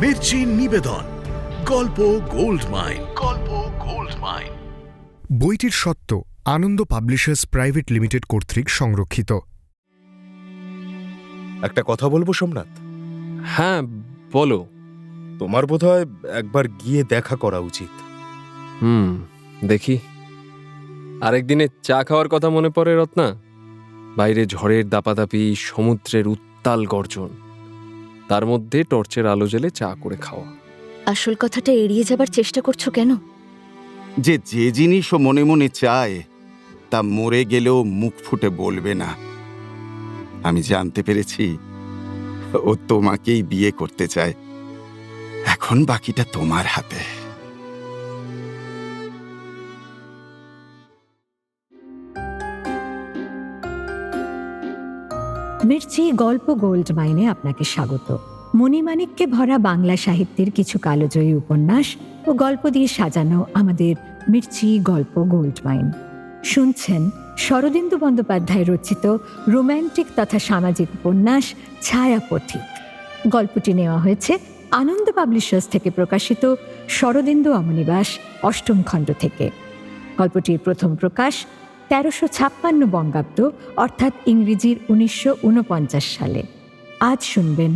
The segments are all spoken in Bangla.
মির্চি নিবেদন গল্প গোল্ড মাইন। গল্প গোল্ড মাইন। বইটির সত্ত্ব আনন্দ পাবলিশার্স প্রাইভেট লিমিটেড কর্তৃক সংরক্ষিত। একটা কথা বলবো সোমনাথ? হ্যাঁ বলো। তোমার বোধহয় একবার গিয়ে দেখা করা উচিত। দেখি। আরেকদিনে চা খাওয়ার কথা মনে পড়ে রত্না। বাইরে ঝড়ের দাপাদাপি, সমুদ্রের উত্তাল গর্জন, তার মধ্যে টর্চের আলো জ্বেলে চা করে খাওয়া। আসল কথাটা এড়িয়ে যাবার চেষ্টা করছো কেন? যে জিনিস ও মনে মনে চায় তা মরে গেলেও মুখ ফুটে বলবে না। আমি জানতে পেরেছি ও তোমাকেই বিয়ে করতে চায়। এখন বাকিটা তোমার হাতে। মির্চি গল্প গোল্ড মাইনে আপনাকে স্বাগত। মণিমাণিক্যে ভরা বাংলা সাহিত্যের কিছু কালজয়ী উপন্যাস ও গল্প দিয়ে সাজানো আমাদের মির্চি গল্প গোল্ড মাইন। শুনছেন শরদিন্দু বন্দ্যোপাধ্যায় রচিত রোম্যান্টিক তথা সামাজিক উপন্যাস ছায়াপথিক। গল্পটি নেওয়া হয়েছে আনন্দ পাবলিশার্স থেকে প্রকাশিত শরদিন্দু অমনিবাস অষ্টম খণ্ড থেকে। গল্পটির প্রথম প্রকাশ ১৩৫৬ বঙ্গাব্দ অর্থাৎ ইংরেজির ১৯৪৯ সালে। আজ শুনবেন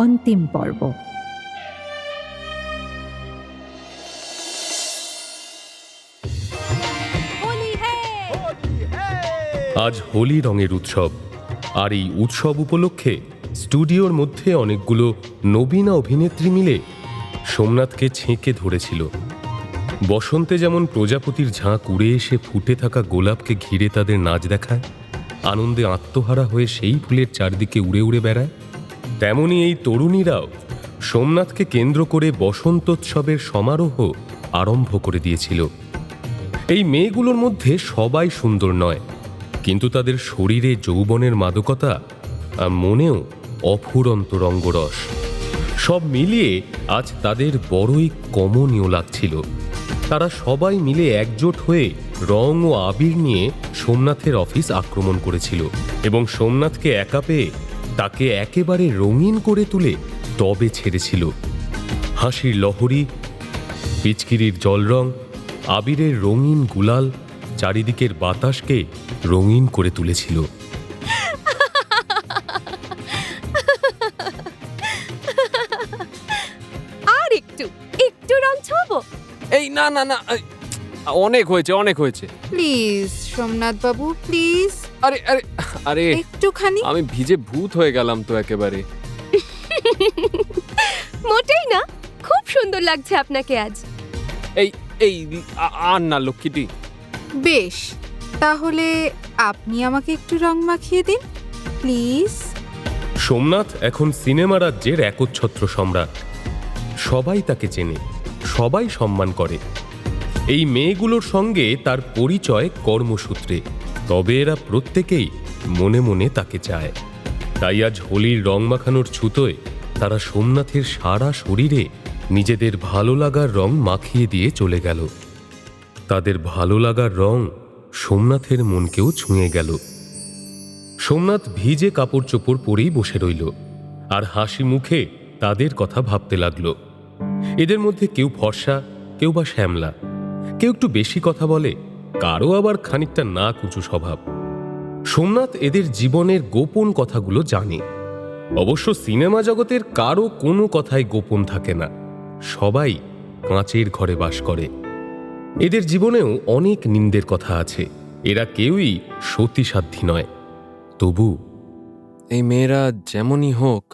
অন্তিম পর্ব। আজ হোলি রঙের উৎসব, আর এই উৎসব উপলক্ষে স্টুডিওর মধ্যে অনেকগুলো নবীনা অভিনেত্রী মিলে সোমনাথকে ছেঁকে ধরেছিল। বসন্তে যেমন প্রজাপতির ঝাঁক উড়ে এসে ফুটে থাকা গোলাপকে ঘিরে তাদের নাচ দেখায়, আনন্দে আত্মহারা হয়ে সেই ফুলের চারদিকে উড়ে উড়ে বেড়ায়, তেমনি এই তরুণীরাও সোমনাথকে কেন্দ্র করে বসন্তোৎসবের সমারোহ আরম্ভ করে দিয়েছিল। এই মেয়েগুলোর মধ্যে সবাই সুন্দর নয়, কিন্তু তাদের শরীরে যৌবনের মাদকতা আর মনেও অফুরন্ত রঙ্গরস, সব মিলিয়ে আজ তাদের বড়ই কমনীয় লাগছিল। তারা সবাই মিলে একজোট হয়ে রং ও আবির নিয়ে সোমনাথের অফিস আক্রমণ করেছিল এবং সোমনাথকে একা পেয়ে তাকে একেবারে রঙিন করে তুলে টবে ছেড়েছিল। হাসির লহরী, পিচকিরির জলরং, আবিরের রঙিন গুলাল চারিদিকের বাতাসকে রঙিন করে তুলেছিল। আর একটু একটু রং ছোঁবো? এই না না না, অনেক হয়েছে অনেক হয়েছে। Please Somnath Babu, please. আরে আরে আরে একটুখানি। আমি ভিজে ভূত হয়ে গেলাম তো একেবারে। মোটেই না, খুব সুন্দর লাগছে আপনাকে আজ। এই এই আর না লক্ষ্মীটি। বেশ, তাহলে আপনি আমাকে একটু রং মাখিয়ে দিন প্লিজ। সোমনাথ এখন সিনেমা রাজ্যের একচ্ছত্র সম্রাট। সবাই তাকে চেনে, সবাই সম্মান করে। এই মেয়েগুলোর সঙ্গে তার পরিচয় কর্মসূত্রে, তবে এরা প্রত্যেকেই মনে মনে তাকে চায়। তাই আজ হোলির রং মাখানোর ছুতোয় তারা সোমনাথের সারা শরীরে নিজেদের ভালো লাগার রং মাখিয়ে দিয়ে চলে গেল। তাদের ভালো লাগার রং সোমনাথের মনকেও ছুঁয়ে গেল। সোমনাথ ভিজে কাপড় চোপড় পরেই বসে রইল আর হাসি মুখে তাদের কথা ভাবতে লাগল। এদের মধ্যে কেউ ফর্সা, কেউ বা শ্যামলা, কেউ একটু বেশি কথা বলে, কারো আবার খানিকটা না কুচু স্বভাব। সোমনাথ এদের জীবনের গোপন কথাগুলো জানে। অবশ্য সিনেমা জগতের কারো কোনো কথাই গোপন থাকে না, সবাই কাঁচের ঘরে বাস করে। এদের জীবনেও অনেক নিন্দের কথা আছে, এরা কেউই সতীসাধ্যী নয়। তবু এই মেয়েরা যেমনই হোক,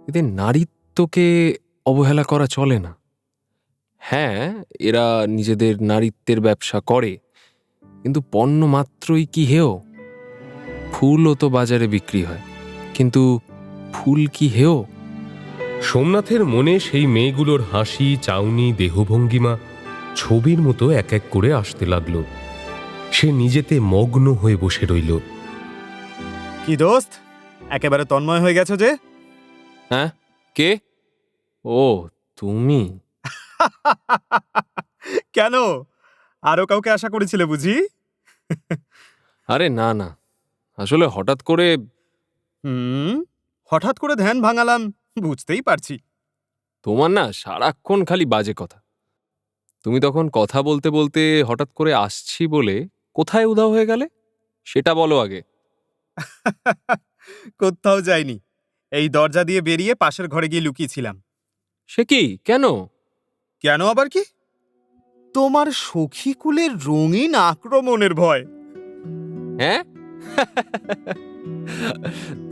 এদের নারীত্বকে অবহেলা করা চলে না। হ্যাঁ, এরা নিজেদের নারীত্বের ব্যবসা করে, কিন্তু পণ্য মাত্রই কি হেয়? ফুলও তো বাজারে বিক্রি হয়, কিন্তু ফুল কি হেয়? সোমনাথের মনে সেই মেয়েগুলোর হাসি, চাউনি, দেহভঙ্গিমা ছবির মতো এক এক করে আসতে লাগল। সে নিজেতে মগ্ন হয়ে বসে রইল। কি দোস্ত, একেবারে তন্ময় হয়ে গেছো যে? হ্যাঁ, কে? ও তুমি? কেন, আরো কাউকে আশা করেছিলে বুঝি? আরে না না, আসলে হঠাৎ করে। হঠাৎ করে ধ্যান ভাঙালাম, বুঝতেই পারছি। তোমার না সারাক্ষণ খালি বাজে কথা। তুমি তখন কথা বলতে বলতে হঠাৎ করে আসছি বলে কোথায় উধাও হয়ে গেলে সেটা বলো আগে। কোথাও যাইনি, এই দরজা দিয়ে বেরিয়ে পাশের ঘরে গিয়ে লুকিয়েছিলাম। সে কি, কেন? কেন আবার কি? তোমার সখীকুলের রঙিন আক্রমণের ভয়। হ্যাঁ?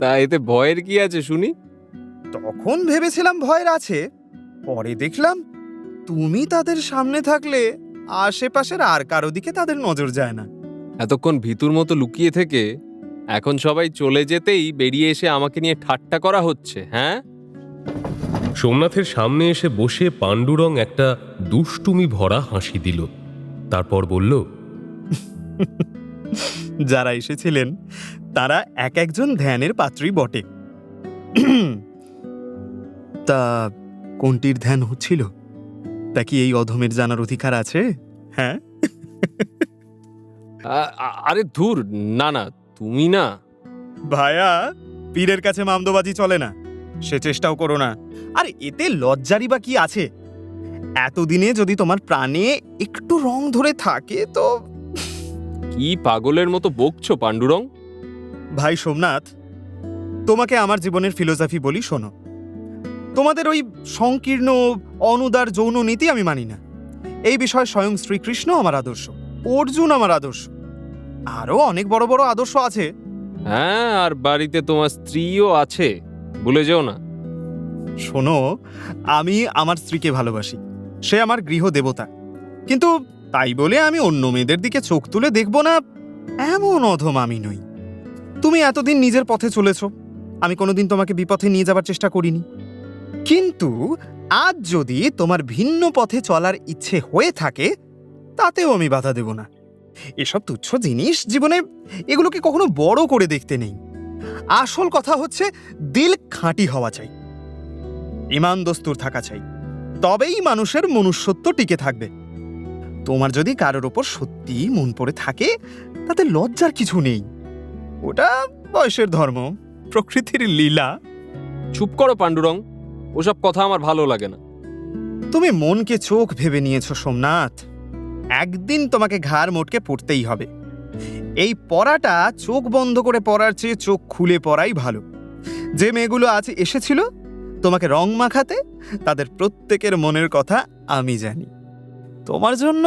তা এতে ভয়ের কি আছে শুনি? তখন ভেবেছিলাম ভয়ের আছে, পরে দেখলাম তুমি তাদের সামনে থাকলে আশেপাশের আর কারো দিকে তাদের নজর যায় না। এতক্ষণ ভিতুর মতো লুকিয়ে থেকে এখন সবাই চলে যেতেই বেরিয়ে এসে আমাকে নিয়ে ঠাট্টা করা হচ্ছে, হ্যাঁ? সোমনাথের সামনে এসে বসে পাণ্ডুরং একটা দুষ্টুমি ভরা হাসি দিল। তারপর বলল, যারা এসেছিলেন তারা এক একজন ধ্যানের পাত্রী বটে। তা কোনটির ধ্যান হচ্ছিল তা কি এই অধমের জানার অধিকার আছে? হ্যাঁ? আরে ধুর, না না, তুমি না। ভায়া, পীরের কাছে মামদোবাজি চলে না, সে চেষ্টাও করো না। আর এতে লজ্জারই বা কি আছে? এতদিনে যদি তোমার প্রাণে একটু রং ধরে থাকে তো। কি পাগলের মতো বকছো পাণ্ডুরং? ভাই সোমনাথ, তোমাকে আমার জীবনের ফিলোসফি বলি, শোনো। তোমাদের ওই সংকীর্ণ অনুদার যৌন নীতি আমি মানি না। এই বিষয়ে স্বয়ং শ্রীকৃষ্ণ আমার আদর্শ, অর্জুন আমার আদর্শ, আরো অনেক বড় বড় আদর্শ আছে। হ্যাঁ, আর বাড়িতে তোমার স্ত্রীও আছে, ভুলে যেও না। শোনো, আমি আমার স্ত্রীকে ভালোবাসি, সে আমার গৃহ দেবতা, কিন্তু তাই বলে আমি অন্য মেয়েদের দিকে চোখ তুলে দেখব না এমন অধম আমি নই। তুমি এতদিন নিজের পথে চলেছ, আমি কোনোদিন তোমাকে বিপথে নিয়ে যাবার চেষ্টা করিনি। কিন্তু আজ যদি তোমার ভিন্ন পথে চলার ইচ্ছে হয়ে থাকে তাতেও আমি বাধা দেব না। এসব তুচ্ছ জিনিস জীবনে, এগুলোকে কখনো বড় করে দেখতে নেই। আসল কথা হচ্ছে দিল খাঁটি হওয়া চাই, ঈমান দস্তুর থাকা চাই, তবেই মানুষের মনুষ্যত্ব টিকে থাকবে। তোমার যদি কারোর ওপর সত্যি মন পড়ে থাকে তাতে লজ্জার কিছু নেই, ওটা বয়সের ধর্ম, প্রকৃতির লীলা। চুপ করো পাণ্ডুরং, ওসব কথা আমার ভালো লাগে না। তুমি মনকে চোখ ভেবে নিয়েছো সোমনাথ, একদিন তোমাকে ঘাড় মোটকে পড়তেই হবে। এই পড়াটা চোখ বন্ধ করে পড়ার চেয়ে চোখ খুলে পড়াই ভালো। যে মেয়েগুলো আজ এসেছিল তোমাকে রং মাখাতে, তাদের প্রত্যেকের মনের কথা আমি জানি। তোমার জন্য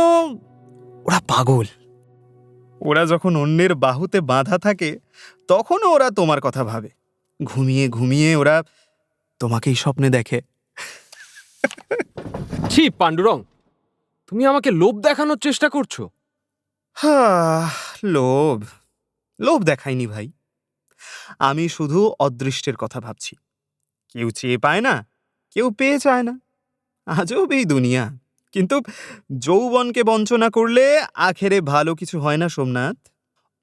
ওরা পাগল। ওরা যখন অন্যের বাহুতে বাঁধা থাকে তখনও ওরা তোমার কথা ভাবে। ঘুমিয়ে ঘুমিয়ে ওরা তোমাকেই স্বপ্নে দেখে। ছি পাণ্ডুরং, তুমি আমাকে লোভ দেখানোর চেষ্টা করছো। লোভ লোভ দেখাইনি ভাই, আমি শুধু অদৃষ্টের কথা ভাবছি। কেউ চেয়ে পায় না, কেউ পেয়ে চায় না, আজব এই দুনিয়া। কিন্তু যৌবনকে বঞ্চনা করলে আখেরে ভালো কিছু হয় না সোমনাথ।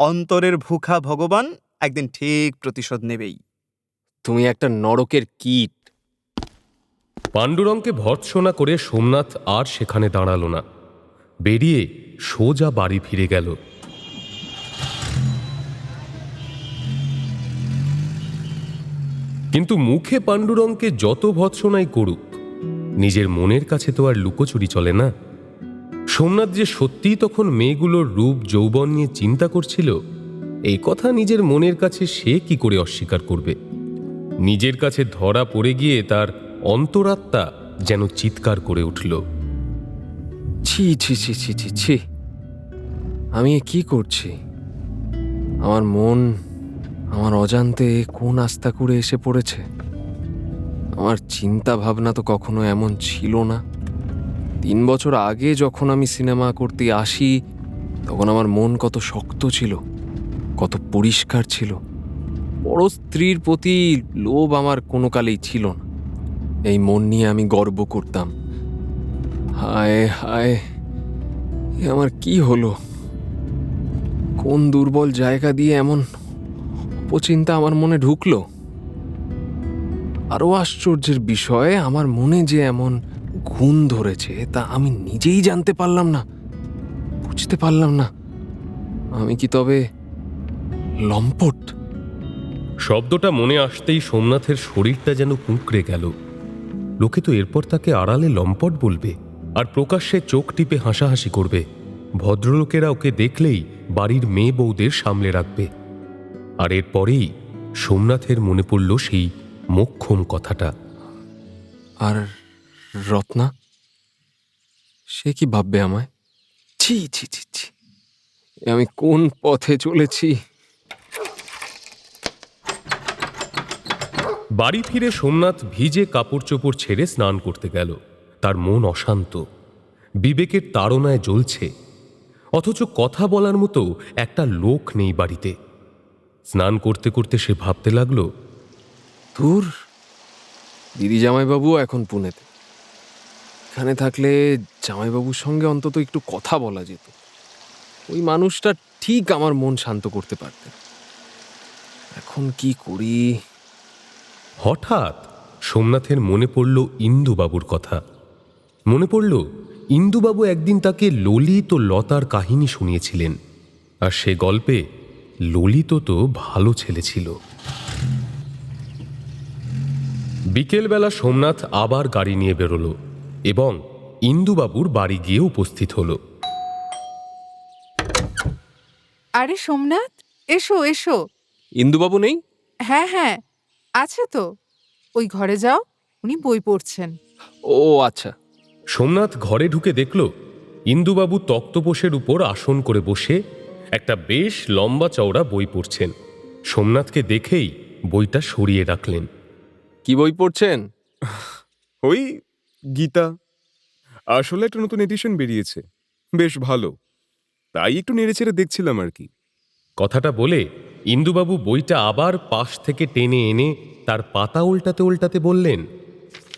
অন্তরের ভুখা ভগবান একদিন ঠিক প্রতিশোধ নেবেই। তুমি একটা নরকের কীট। পাণ্ডুরংকে ভর্ৎসনা করে সোমনাথ আর সেখানে দাঁড়ালো না, বেরিয়ে সোজা বাড়ি ফিরে গেল। কিন্তু মুখে পাণ্ডুরংকে যত ভৎসনাই করুক, নিজের মনের কাছে তো আর লুকোচুরি চলে না। সোমনাথ যে সত্যিই তখন মেয়েগুলোর রূপ যৌবন নিয়ে চিন্তা করছিল, এই কথা নিজের মনের কাছে সে কি করে অস্বীকার করবে? নিজের কাছে ধরা পড়ে গিয়ে তার অন্তরাত্মা যেন চিৎকার করে উঠল। ছি ছি ছি ছি ছি ছি, আমি এ কি করছি? আমার মন আমার অজান্তে কোন আস্থা করে এসে পড়েছে। আমার চিন্তা ভাবনা তো কখনো এমন ছিল না। 3 বছর আগে যখন আমি সিনেমা করতে আসি তখন আমার মন কত শক্ত ছিল, কত পরিষ্কার ছিল। বড় স্ত্রীর প্রতি লোভ আমার কোনো কালেই ছিল না। এই মন নিয়ে আমি গর্ব করতাম। হায় হায়, এ আমার কি হলো? কোন দুর্বল জায়গা দিয়ে এমন অপচিন্তা আমার মনে ঢুকলো? আরো আশ্চর্যের বিষয়, আমার মনে যে এমন ঘুণ ধরেছে তা আমি নিজেই জানতে পারলাম না, বুঝতে পারলাম না। আমি কি তবে লম্পট? শব্দটা মনে আসতেই সোমনাথের শরীরটা যেন কুঁকড়ে গেল। লোকে তো এরপর তাকে আড়ালে লম্পট বলবে আর প্রকাশ্যে চোখ টিপে হাসাহাসি করবে। ভদ্রলোকেরা ওকে দেখলেই বাড়ির মেয়ে বউদের সামলে রাখবে। আর এরপরেই সোমনাথের মনে পড়ল সেই মোক্ষম কথাটা। আর রত্না, সে কি ভাববে আমায়? ছি ছি ছি ছি, আমি কোন পথে চলেছি? বাড়ি ফিরে সোমনাথ ভিজে কাপড় চোপড় ছেড়ে স্নান করতে গেল। তার মন অশান্ত, বিবেকের তাড়নায় জ্বলছে, অথচ কথা বলার মতো একটা লোক নেই বাড়িতে। স্নান করতে করতে সে ভাবতে লাগলো, দূর, দিদি জামাইবাবু এখন পুনেতে। এখানে থাকলে জামাইবাবুর সঙ্গে অন্তত একটু কথা বলা যেত। ওই মানুষটা ঠিক আমার মন শান্ত করতে পারতেন। এখন কি করি? হঠাৎ সোমনাথের মনে পড়ল ইন্দুবাবুর কথা। মনে পড়ল ইন্দুবাবু একদিন তাকে ললিত ও লতার কাহিনী শুনিয়েছিলেন, আর সে গল্পে ললিত তো ভালো ছেলে ছিল। বিকেলবেলা সোমনাথ আবার গাড়ি নিয়ে বেরোলো এবং ইন্দুবাবুর বাড়ি গিয়ে উপস্থিত হলো। আরে সোমনাথ, এসো এসো। ইন্দুবাবু নেই? হ্যাঁ হ্যাঁ, আছে তো। ওই ঘরে যাও, উনি বই পড়ছেন। ও আচ্ছা। সোমনাথ ঘরে ঢুকে দেখল ইন্দুবাবু তক্তপোষের উপর আসন করে বসে একটা বেশ লম্বা চওড়া বই পড়ছেন। সোমনাথকে দেখেই বইটা সরিয়ে রাখলেন। কি বই পড়ছেন? ওই গীতা। আসলে একটা নতুন এডিশন বেরিয়েছে, বেশ ভালো, তাই একটু নেড়েচেড়ে দেখছিলাম আর কি। কথাটা বলে ইন্দুবাবু বইটা আবার পাশ থেকে টেনে এনে তার পাতা উল্টাতে উল্টাতে বললেন,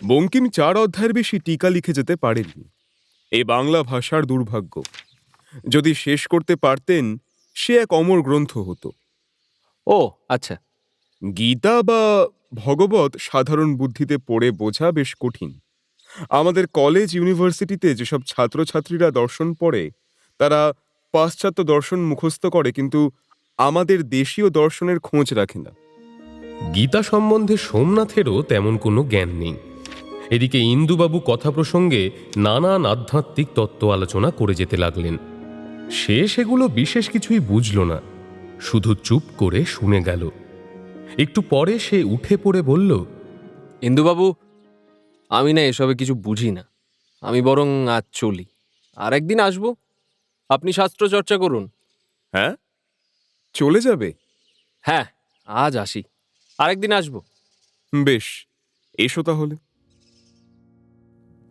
বঙ্কিম 4 অধ্যায়ের বেশি টিকা লিখে যেতে পারেননি। এই বাংলা ভাষার দুর্ভাগ্য। যদি শেষ করতে পারতেন সে এক অমর গ্রন্থ হতো। ও আচ্ছা। গীতা বা ভগবত সাধারণ বুদ্ধিতে পড়ে বোঝা বেশ কঠিন। আমাদের কলেজ ইউনিভার্সিটিতে যেসব ছাত্রছাত্রীরা দর্শন পড়ে তারা পাশ্চাত্য দর্শন মুখস্থ করে, কিন্তু আমাদের দেশীয় দর্শনের খোঁজ রাখে না। গীতা সম্বন্ধে সোমনাথেরও তেমন কোনো জ্ঞান নেই। এদিকে ইন্দুবাবু কথা প্রসঙ্গে নানান আধ্যাত্মিক তত্ত্ব আলোচনা করে যেতে লাগলেন। সে সেগুলো বিশেষ কিছুই বুঝল না, শুধু চুপ করে শুনে গেল। একটু পরে সে উঠে পড়ে বলল, ইন্দুবাবু, আমি না এসবে কিছু বুঝি না। আমি বরং আজ চলি, আর একদিন আসবো। আপনি শাস্ত্র চর্চা করুন। হ্যাঁ, চলে যাবে? হ্যাঁ, আজ আসি, আরেকদিন আসবো। বেশ, এসো তাহলে।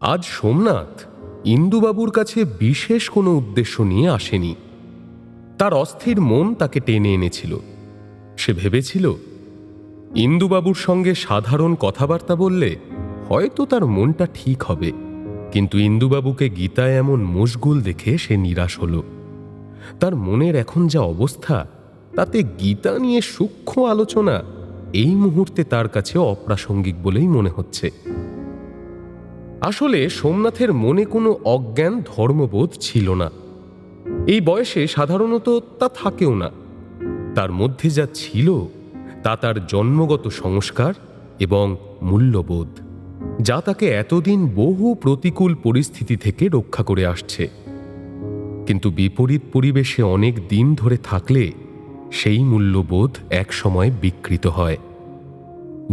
আজ সোমনাথ ইন্দুবাবুর কাছে বিশেষ কোনো উদ্দেশ্য নিয়ে আসেনি। তার অস্থির মন তাকে টেনে এনেছিল। সে ভেবেছিল ইন্দুবাবুর সঙ্গে সাধারণ কথাবার্তা বললে হয়তো তার মনটা ঠিক হবে, কিন্তু ইন্দুবাবুকে গীতায় এমন মশগুল দেখে সে নিরাশ হল। তার মনের এখন যা অবস্থা, তাতে গীতা নিয়ে সূক্ষ্ম আলোচনা এই মুহূর্তে তার কাছে অপ্রাসঙ্গিক বলেই মনে হচ্ছে। আসলে সোমনাথের মনে কোনো অজ্ঞান ধর্মবোধ ছিল না। এই বয়সে সাধারণত তা থাকেও না। তার মধ্যে যা ছিল তা তার জন্মগত সংস্কার এবং মূল্যবোধ, যা তাকে এতদিন বহু প্রতিকূল পরিস্থিতি থেকে রক্ষা করে আসছে। কিন্তু বিপরীত পরিবেশে অনেক দিন ধরে থাকলে সেই মূল্যবোধ একসময় বিকৃত হয়।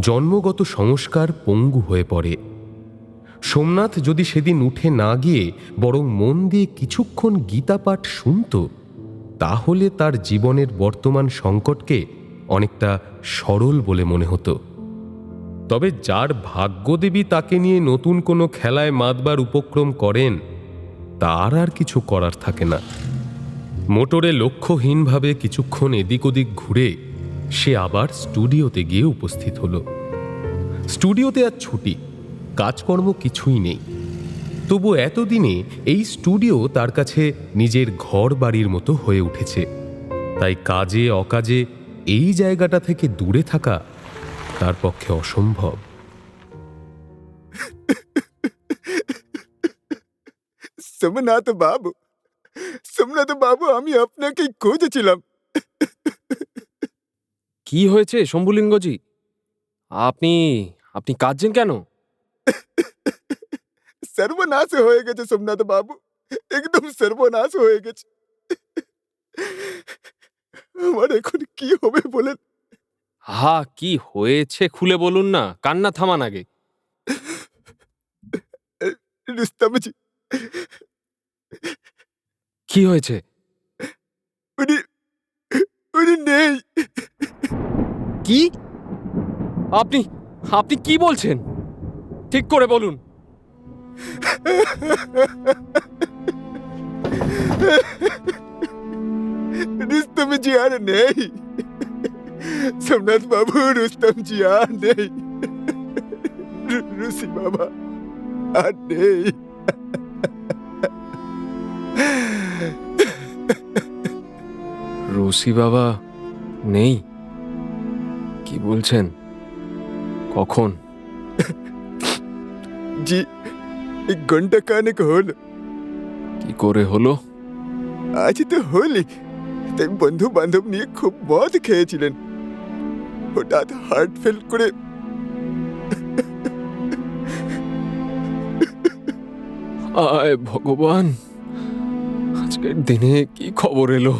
জন্মগত সংস্কার পঙ্গু হয়ে পড়ে। সোমনাথ যদি সেদিন উঠে না গিয়ে বরং মন দিয়ে কিছুক্ষণ গীতা পাঠ শুনত, তাহলে তার জীবনের বর্তমান সংকটকে অনেকটা সরল বলে মনে হতো। তবে যার ভাগ্যদেবী তাকে নিয়ে নতুন কোনো খেলায় মাতবার উপক্রম করেন, তার আর কিছু করার থাকে না। মোটরে লক্ষ্যহীনভাবে কিছুক্ষণ এদিক ওদিক ঘুরে সে আবার স্টুডিওতে গিয়ে উপস্থিত হলো। স্টুডিওতে আজ ছুটি, কাজকর্ম কিছুই নেই। তবু এতদিনে এই স্টুডিও তার কাছে নিজের ঘর বাড়ির মতো হয়ে উঠেছে। তাই কাজে অকাজে এই জায়গাটা থেকে দূরে থাকা তার পক্ষে অসম্ভব। সোমনাথ বাবু, সোমনাথ বাবু, আমি আপনাকেই খুঁজেছিলাম। কি হয়েছে শম্ভুলিঙ্গজি? আপনি আপনি কাঁদছেন কেন? সর্বনাশ হয়ে গেছে সোমনাথ বাবু, একদম সর্বনাশ হয়ে গেছে। আমার এখন কি হবে বলেন? হা, কি হয়েছে খুলে বলুন না, কান্না থামান আগে। রুস্তমজি, কি হয়েছে? উনি উনি নেই। কি? আপনি আপনি কি বলছেন? ঠিক করে বলুন। রুস্তমজি আর নেই। সোমনাথ বাবু, রুস্তমজি আর নেই। রুসি বাবা আর নেই। রসি বাবা নেই? কি বলছেন? কখন? জি, 1 ঘন্টা কানেক হল। কি করে হলো? আজ তো হোলি, তাই বন্ধু বান্ধব নিয়ে খুব মদ খেয়েছিলেন। হঠাৎ হার্ট ফেল করে আয় ভগবান, আজকের দিনে কি খবর এলো?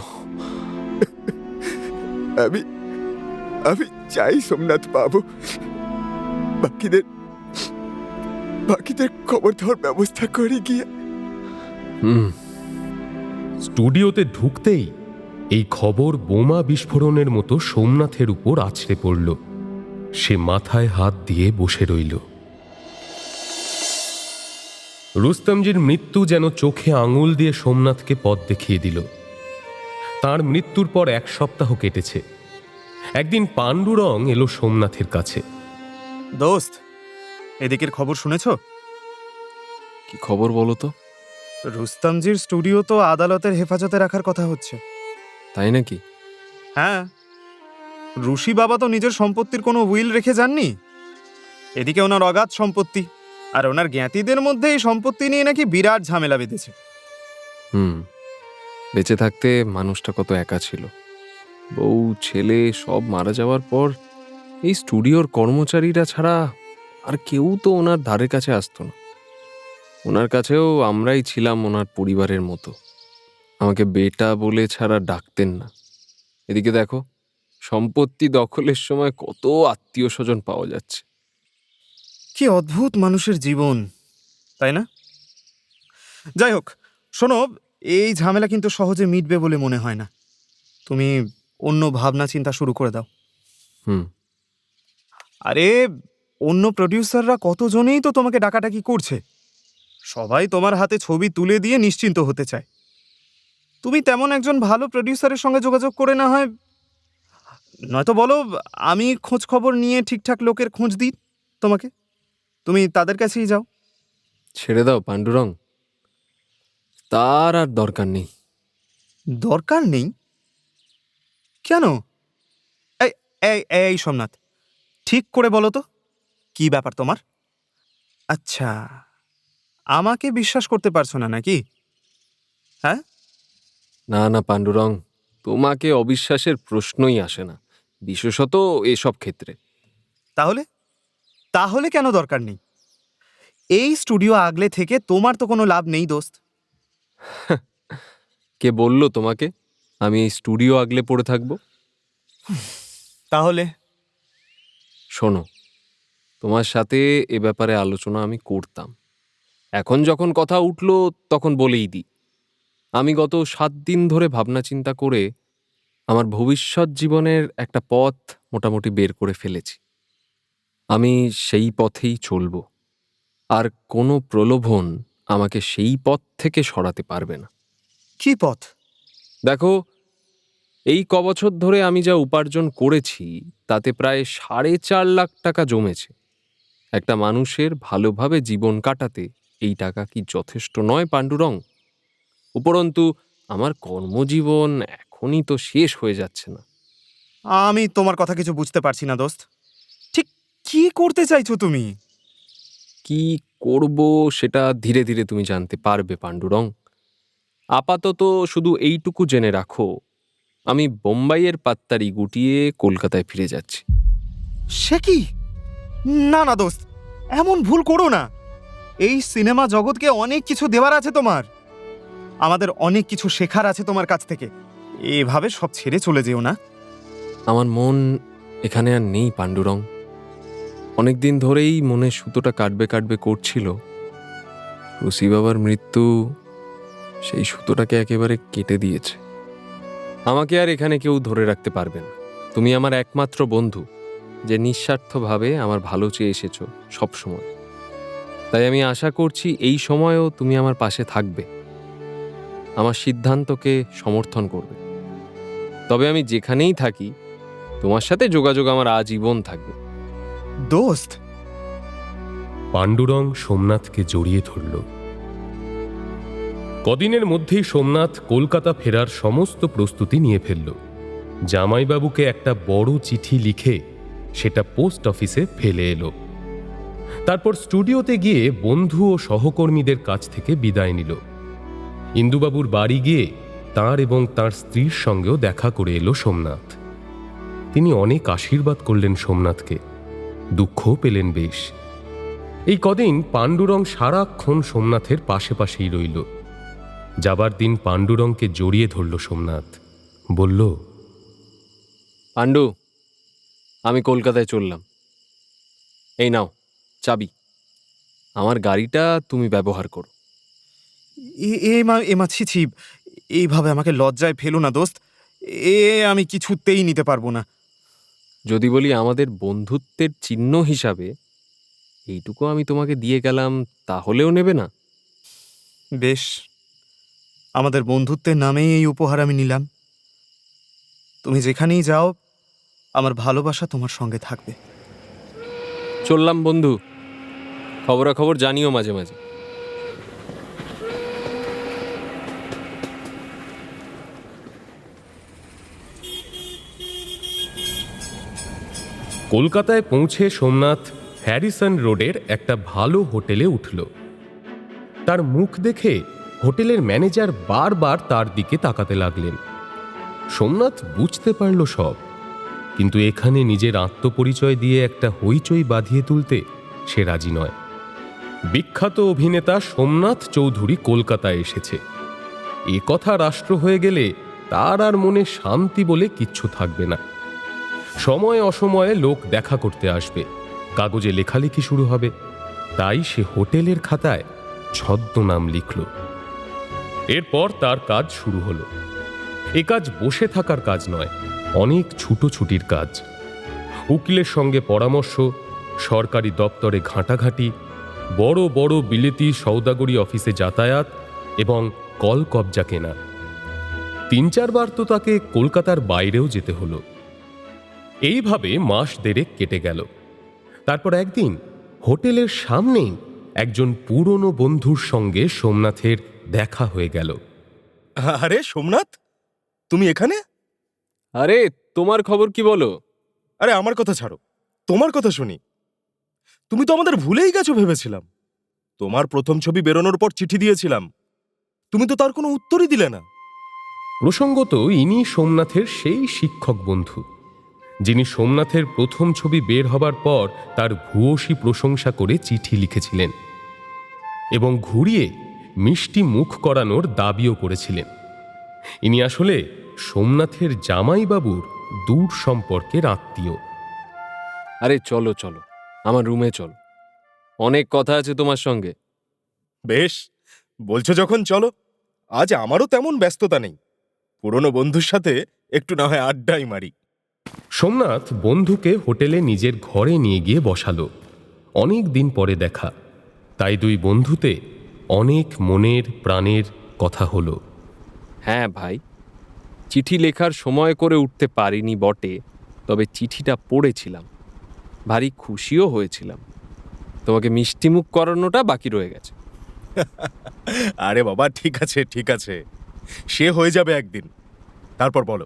আমি আমি চাই সোমনাথ বাবু, বাকিদের খবর দেওয়ার ব্যবস্থা করে গিয়ে। স্টুডিওতে ঢুকতেই এই খবর বোমা বিস্ফোরণের মতো সোমনাথের উপর আছড়ে পড়ল। সে মাথায় হাত দিয়ে বসে রইল। রুস্তমজির মৃত্যু যেন চোখে আঙুল দিয়ে সোমনাথকে পথ দেখিয়ে দিল। তার মৃত্যুর পর 1 সপ্তাহ কেটেছে। একদিন পাণ্ডুরং এলো সোমনাথের কাছে। দোস্ত, এদিকের খবর শুনেছো? কি খবর বলো তো? রুস্তমজির স্টুডিও তো আদালতের হেফাজতে রাখার কথা হচ্ছে। তাই নাকি? হ্যাঁ, ঋষি বাবা তো নিজের সম্পত্তির কোনো উইল রেখে যাননি। এদিকে ওনার অগাধ সম্পত্তি, আর ওনার জ্ঞাতিদের মধ্যে এই সম্পত্তি নিয়ে নাকি বিরাট ঝামেলা বেঁধেছে। বেঁচে থাকতে মানুষটা কত একা ছিল। বউ ছেলে সব মারা যাওয়ার পর এই স্টুডিওর কর্মচারীরা ছাড়া আর কেউ তো ওনার ধারে কাছে আসতো না। ওনার কাছেও আমরাই ছিলাম ওনার পরিবারের মতো। আমাকে বেটা বলে ছাড়া ডাকতেন না। এদিকে দেখো, সম্পত্তি দখলের সময় কত আত্মীয় স্বজন পাওয়া যাচ্ছে। কি অদ্ভুত মানুষের জীবন, তাই না? যাই হোক, শোনো, এই ঝামেলা কিন্তু সহজে মিটবে বলে মনে হয় না। তুমি অন্য ভাবনা চিন্তা শুরু করে দাও। আরে, অন্য প্রডিউসাররা কতজনেই তো তোমাকে ডাকাডাকি করছে। সবাই তোমার হাতে ছবি তুলে দিয়ে নিশ্চিন্ত হতে চায়। তুমি তেমন একজন ভালো প্রডিউসারের সঙ্গে যোগাযোগ করে না হয়, নয়তো বলো আমি খোঁজ খবর নিয়ে ঠিকঠাক লোকের খোঁজ দিই তোমাকে, তুমি তাদের কাছেই যাও। ছেড়ে দাও পাণ্ডুরং, তার আর দরকার নেই। দরকার নেই? কেন? এই এই এই সোমনাথ, ঠিক করে বলো তো, কি ব্যাপার তোমার? আচ্ছা, আমাকে বিশ্বাস করতে পারছো না নাকি? হ্যাঁ? না না পাণ্ডুরং, তোমাকে অবিশ্বাসের প্রশ্নই আসে না, বিশেষত এসব ক্ষেত্রে। তাহলে তাহলে কেন দরকার নেই? এই স্টুডিও আগলে থেকে তোমার তো কোনো লাভ নেই দোস্ত। কে বলল তোমাকে আমি এই স্টুডিও আগলে পড়ে থাকবো? তাহলে শোনো, তোমার সাথে এ ব্যাপারে আলোচনা আমি করতাম। এখন যখন কথা উঠল তখন বলেই দিই, আমি গত 7 দিন ধরে ভাবনা চিন্তা করে আমার ভবিষ্যৎ জীবনের একটা পথ মোটামুটি বের করে ফেলেছি। আমি সেই পথেই চলব, আর কোনো প্রলোভন আমাকে সেই পথ থেকে সরাতে পারবে না। কি পথ? দেখো, এই কবছর ধরে আমি যা উপার্জন করেছি তাতে প্রায় 4.5 লাখ টাকা জমেছে। একটা মানুষের ভালোভাবে জীবন কাটাতে এই টাকা কি যথেষ্ট নয় পাণ্ডুরং? উপরন্তু আমার কর্মজীবন এখনই তো শেষ হয়ে যাচ্ছে না। আমি তোমার কথা কিছু বুঝতে পারছি না দোস্ত। ঠিক কি করতে চাইছো তুমি? কি করব সেটা ধীরে ধীরে তুমি জানতে পারবে পাণ্ডুরং। আপাতত শুধু এইটুকু জেনে রাখো, আমি বোম্বাইয়ের পাত্তারি গুটিয়ে কলকাতায় ফিরে যাচ্ছি। সে কি? না না দোস্ত, এমন ভুল করো না। এই সিনেমা জগৎকে অনেক কিছু দেওয়ার আছে তোমার, আমাদের অনেক কিছু শেখার আছে তোমার কাছ থেকে। এভাবে সব ছেড়ে চলে যেও না। আমার মন এখানে আর নেই পাণ্ডুরং। অনেকদিন ধরেই মনে সুতোটা কাটবে কাটবে করছিল। রসি বাবার মৃত্যু সেই সুতোটাকে একেবারে কেটে দিয়েছে। আমাকে আর এখানে কেউ ধরে রাখতে পারবে না। তুমি আমার একমাত্র বন্ধু, যে নিঃস্বার্থভাবে আমার ভালো চেয়ে এসেছো সবসময়। তাই আমি আশা করছি এই সময়েও তুমি আমার পাশে থাকবে, আমার সিদ্ধান্তকে সমর্থন করবে। তবে আমি যেখানেই থাকি তোমার সাথে যোগাযোগ আমার আজীবন থাকবে। দোস্ত, পাণ্ডুরং সোমনাথকে জড়িয়ে ধরল। কদিনের মধ্যেই সোমনাথ কলকাতা ফেরার সমস্ত প্রস্তুতি নিয়ে ফেলল। জামাইবাবুকে একটা বড় চিঠি লিখে সেটা পোস্ট অফিসে ফেলে এলো। তারপর স্টুডিওতে গিয়ে বন্ধু ও সহকর্মীদের কাছ থেকে বিদায় নিল। ইন্দুবাবুর বাড়ি গিয়ে তাঁর এবং তাঁর স্ত্রীর সঙ্গেও দেখা করে এলো সোমনাথ। তিনি অনেক আশীর্বাদ করলেন সোমনাথকে, দুঃখও পেলেন বেশ। এই কদিন পাণ্ডুরং সারাক্ষণ সোমনাথের পাশে পাশেই রইল। যাবার দিন পাণ্ডুরংকে জড়িয়ে ধরল সোমনাথ, বলল, পাণ্ডু, আমি কলকাতায় চললাম। এই নাও চাবি, আমার গাড়িটা তুমি ব্যবহার করো। এমা ছি, এইভাবে আমাকে লজ্জায় ফেলো না দোস্ত। আমি কিছুতেই নিতে পারবো না। যদি বলি আমাদের বন্ধুত্বের চিহ্ন হিসাবে এইটুকু আমি তোমাকে দিয়ে গেলাম, তাহলেও নেবে না? বেশ, আমাদের বন্ধুত্বের নামেই এই উপহার আমি নিলাম। তুমি যেখানেই যাও আমার ভালোবাসা তোমার সঙ্গে থাকবে। চললাম বন্ধু, খবরাখবর জানিও মাঝে মাঝে। কলকাতায় পৌঁছে সোমনাথ হ্যারিসন রোডের একটা ভালো হোটেলে উঠল। তার মুখ দেখে হোটেলের ম্যানেজার বারবার তার দিকে তাকাতে লাগলেন। সোমনাথ বুঝতে পারল সব, কিন্তু এখানে নিজের আত্মপরিচয় দিয়ে একটা হইচই বাঁধিয়ে তুলতে সে রাজি নয়। বিখ্যাত অভিনেতা সোমনাথ চৌধুরী কলকাতায় এসেছে, এ কথা রাষ্ট্র হয়ে গেলে তার আর মনে শান্তি বলে কিচ্ছু থাকবে না। সময় অসময়ে লোক দেখা করতে আসবে, কাগজে লেখালেখি শুরু হবে। তাই সে হোটেলের খাতায় ছদ্মনাম লিখল। এরপর তার কাজ শুরু হলো। এ কাজ বসে থাকার কাজ নয়, অনেক ছুটোছুটির কাজ। উকিলের সঙ্গে পরামর্শ, সরকারি দপ্তরে ঘাঁটাঘাঁটি, বড় বড় বিলেতি সওদাগরি অফিসে যাতায়াত এবং কল কবজা কেনা। ৩-৪ বার তো তাকে কলকাতার বাইরেও যেতে হলো। এইভাবে মাস দেড়েক কেটে গেল। তারপর একদিন হোটেলের সামনেই একজন পুরনো বন্ধুর সঙ্গে সোমনাথের দেখা হয়ে গেল। আরে সোমনাথ, তুমি এখানে? আরে তোমার খবর কি বলো? আরে আমার কথা ছাড়ো, তোমার কথা শুনি। তুমি তো আমাদের ভুলেই গেছো ভেবেছিলাম। তোমার প্রথম ছবি বেরোনোর পর চিঠি দিয়েছিলাম, তুমি তো তার কোনো উত্তরই দিলে না। প্রসঙ্গত ইনি সোমনাথের সেই শিক্ষক বন্ধু, যিনি সোমনাথের প্রথম ছবি বের হবার পর তার ভূয়সী প্রশংসা করে চিঠি লিখেছিলেন এবং ঘুরিয়ে মিষ্টি মুখ করানোর দাবিও করেছিলেন। ইনি আসলে সোমনাথের জামাইবাবুর দূর সম্পর্কের আত্মীয়। আরে চলো চলো, আমার রুমে চলো, অনেক কথা আছে তোমার সঙ্গে। বেশ, বলছো যখন চলো। আজ আমারও তেমন ব্যস্ততা নেই, পুরনো বন্ধুর সাথে একটু না হয় আড্ডাই মারি। সোমনাথ বন্ধুকে হোটেলে নিজের ঘরে নিয়ে গিয়ে বসালো। অনেক দিন পরে দেখা, তাই দুই বন্ধুতে অনেক মনের প্রাণের কথা হলো। হ্যাঁ ভাই, চিঠি লেখার সময় করে উঠতে পারিনি বটে, তবে চিঠিটা পড়েছিলাম, ভারী খুশিও হয়েছিলাম। তোমাকে মিষ্টিমুখ করানোটা বাকি রয়ে গেছে। আরে বাবা, ঠিক আছে ঠিক আছে, সে হয়ে যাবে একদিন। তারপর বলো,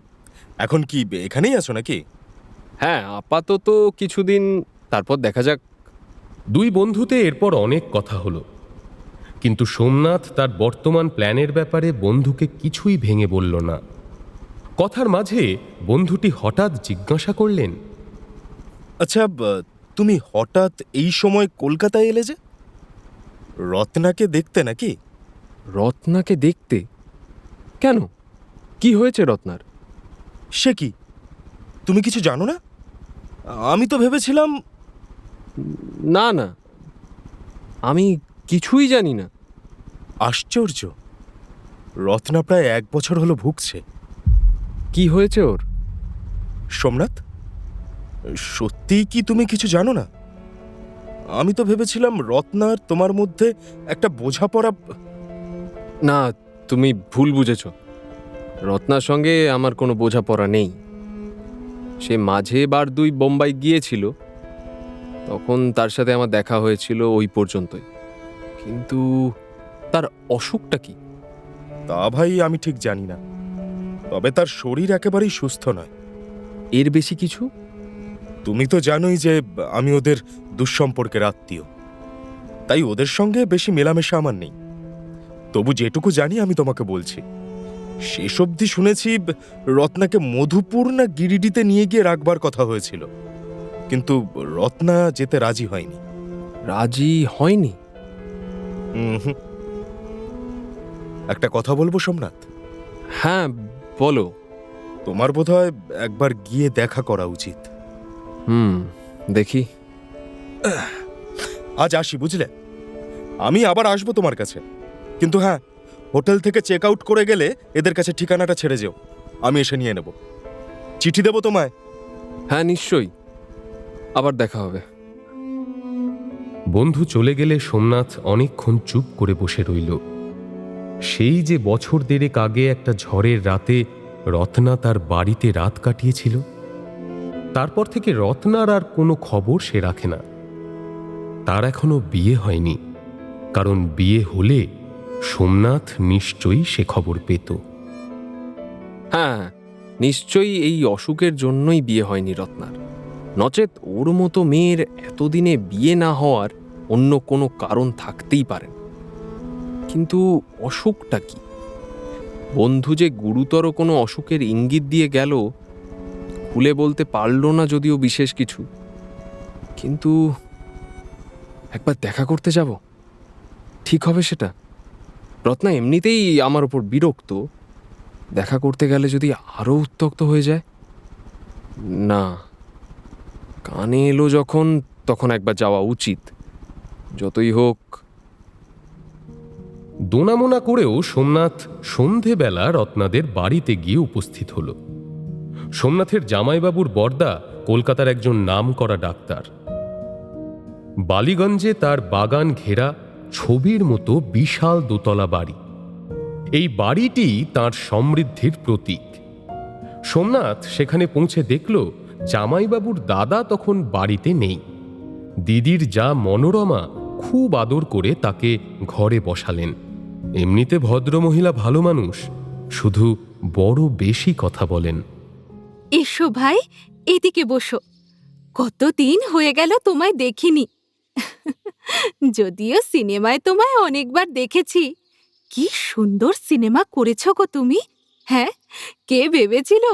এখন কি এখানেই আছো নাকি? হ্যাঁ, আপাতত কিছুদিন, তারপর দেখা যাক। দুই বন্ধুতে এরপর অনেক কথা হলো, কিন্তু সোমনাথ তার বর্তমান প্ল্যানের ব্যাপারে বন্ধুকে কিছুই ভেঙে বলল না। কথার মাঝে বন্ধুটি হঠাৎ জিজ্ঞাসা করলেন, আচ্ছা, তুমি হঠাৎ এই সময় কলকাতায় এলে যে? রত্নাকে দেখতে নাকি? রত্নাকে দেখতে? কেন, কি হয়েছে রত্নার? সে কি, তুমি কিছু জানো না? আমি তো ভেবেছিলাম। না না, আমি কিছুই জানি না। আশ্চর্য, রত্না প্রায় 1 বছর হলো ভুগছে। কি হয়েছে ওর? সোমনাথ, সত্যিই কি তুমি কিছু জানো না? আমি তো ভেবেছিলাম রত্নার তোমার মধ্যে একটা বোঝাপড়া। না, তুমি ভুল বুঝেছ। রত্নার সঙ্গে আমার কোনো বোঝাপড়া নেই। সে মাঝে বার 2 বোম্বাই গিয়েছিল, তখন তার সাথে আমার দেখা হয়েছিল, ওই পর্যন্তই। কিন্তু তার অসুখটা কি? তা ভাই আমি ঠিক জানি না, তবে তার শরীর একেবারেই সুস্থ নয়। এর বেশি কিছু? তুমি তো জানোই যে আমি ওদের দুঃসম্পর্কের আত্মীয়, তাই ওদের সঙ্গে বেশি মেলামেশা আমার নেই। তবু যেটুকু জানি আমি তোমাকে বলছি। শেষ অবধি শুনেছি রত্নাকে মধুপুর না গিরিডিতে নিয়ে গিয়ে রাখবার কথা হয়েছিল, কিন্তু রত্না যেতে রাজি হয়নি। রাজি হয়নি? হুম। একটা কথা বলবো সোমনাথ? হ্যাঁ, বলো। তোমার বোধহয় একবার গিয়ে দেখা করা উচিত। দেখি। আজ আসি, বুঝলে? আমি আবার আসবো তোমার কাছে, কিন্তু হ্যাঁ, হোটেল থেকে চেক আউট করে গেলে এদের কাছে ঠিকানাটা ছেড়ে যেও, আমি এসে নিয়ে নেব। চিঠি দেবো তোমায়। হ্যাঁ, নিশ্চয়ই, আবার দেখা হবে। বন্ধু চলে গেলে সোমনাথ অনেকক্ষণ চুপ করে বসে রইল। সেই যে বছর 1.5 আগে একটা ঝড়ের রাতে রত্না তার বাড়িতে রাত কাটিয়েছিল, তারপর থেকে রত্নার আর কোনো খবর সে রাখে না। তার এখনো বিয়ে হয়নি, কারণ বিয়ে হলে সোমনাথ নিশ্চয়ই সে খবর পেত। হ্যাঁ, নিশ্চয়ই এই অসুখের জন্যই বিয়ে হয়নি রত্নার। নচেত ওর মতো মেয়ের এতদিনে বিয়ে না হওয়ার অন্য কোনো কারণ থাকতেই পারে। কিন্তু অসুখটা কি? বন্ধু যে গুরুতর কোনো অসুখের ইঙ্গিত দিয়ে গেল, খুলে বলতে পারল না যদিও বিশেষ কিছু। কিন্তু একবার দেখা করতে যাব, ঠিক হবে সেটা। রত্না এমনিতেই আমার ওপর বিরক্ত, দেখা করতে গেলে যদি আরও উত্ত্যক্ত হয়ে যায়। না, কানে এলো যখন, তখন একবার যাওয়া উচিত, যতই হোক। দোনামোনা করেও সোমনাথ সন্ধেবেলা রত্নাদের বাড়িতে গিয়ে উপস্থিত হল। সোমনাথের জামাইবাবুর বরদা কলকাতার একজন নামকরা ডাক্তার। বালিগঞ্জে তার বাগান ঘেরা ছবির মতো বিশাল দোতলা বাড়ি। এই বাড়িটি তার সমৃদ্ধির প্রতীক। সোমনাথ সেখানে পৌঁছে দেখল জামাইবাবুর দাদা তখন বাড়িতে নেই। দিদির যা মনোরমা খুব আদর করে তাকে ঘরে বসালেন। এমনিতে ভদ্রমহিলা ভালো মানুষ, শুধু বড় বেশি কথা বলেন। এসো ভাই, এদিকে বসো। কতদিন হয়ে গেল তোমায় দেখিনি। যদিও সিনেমায় তোমায় অনেকবার দেখেছি। কি সুন্দর সিনেমা করেছো গো তুমি। হ্যাঁ, কে ভেবেছিল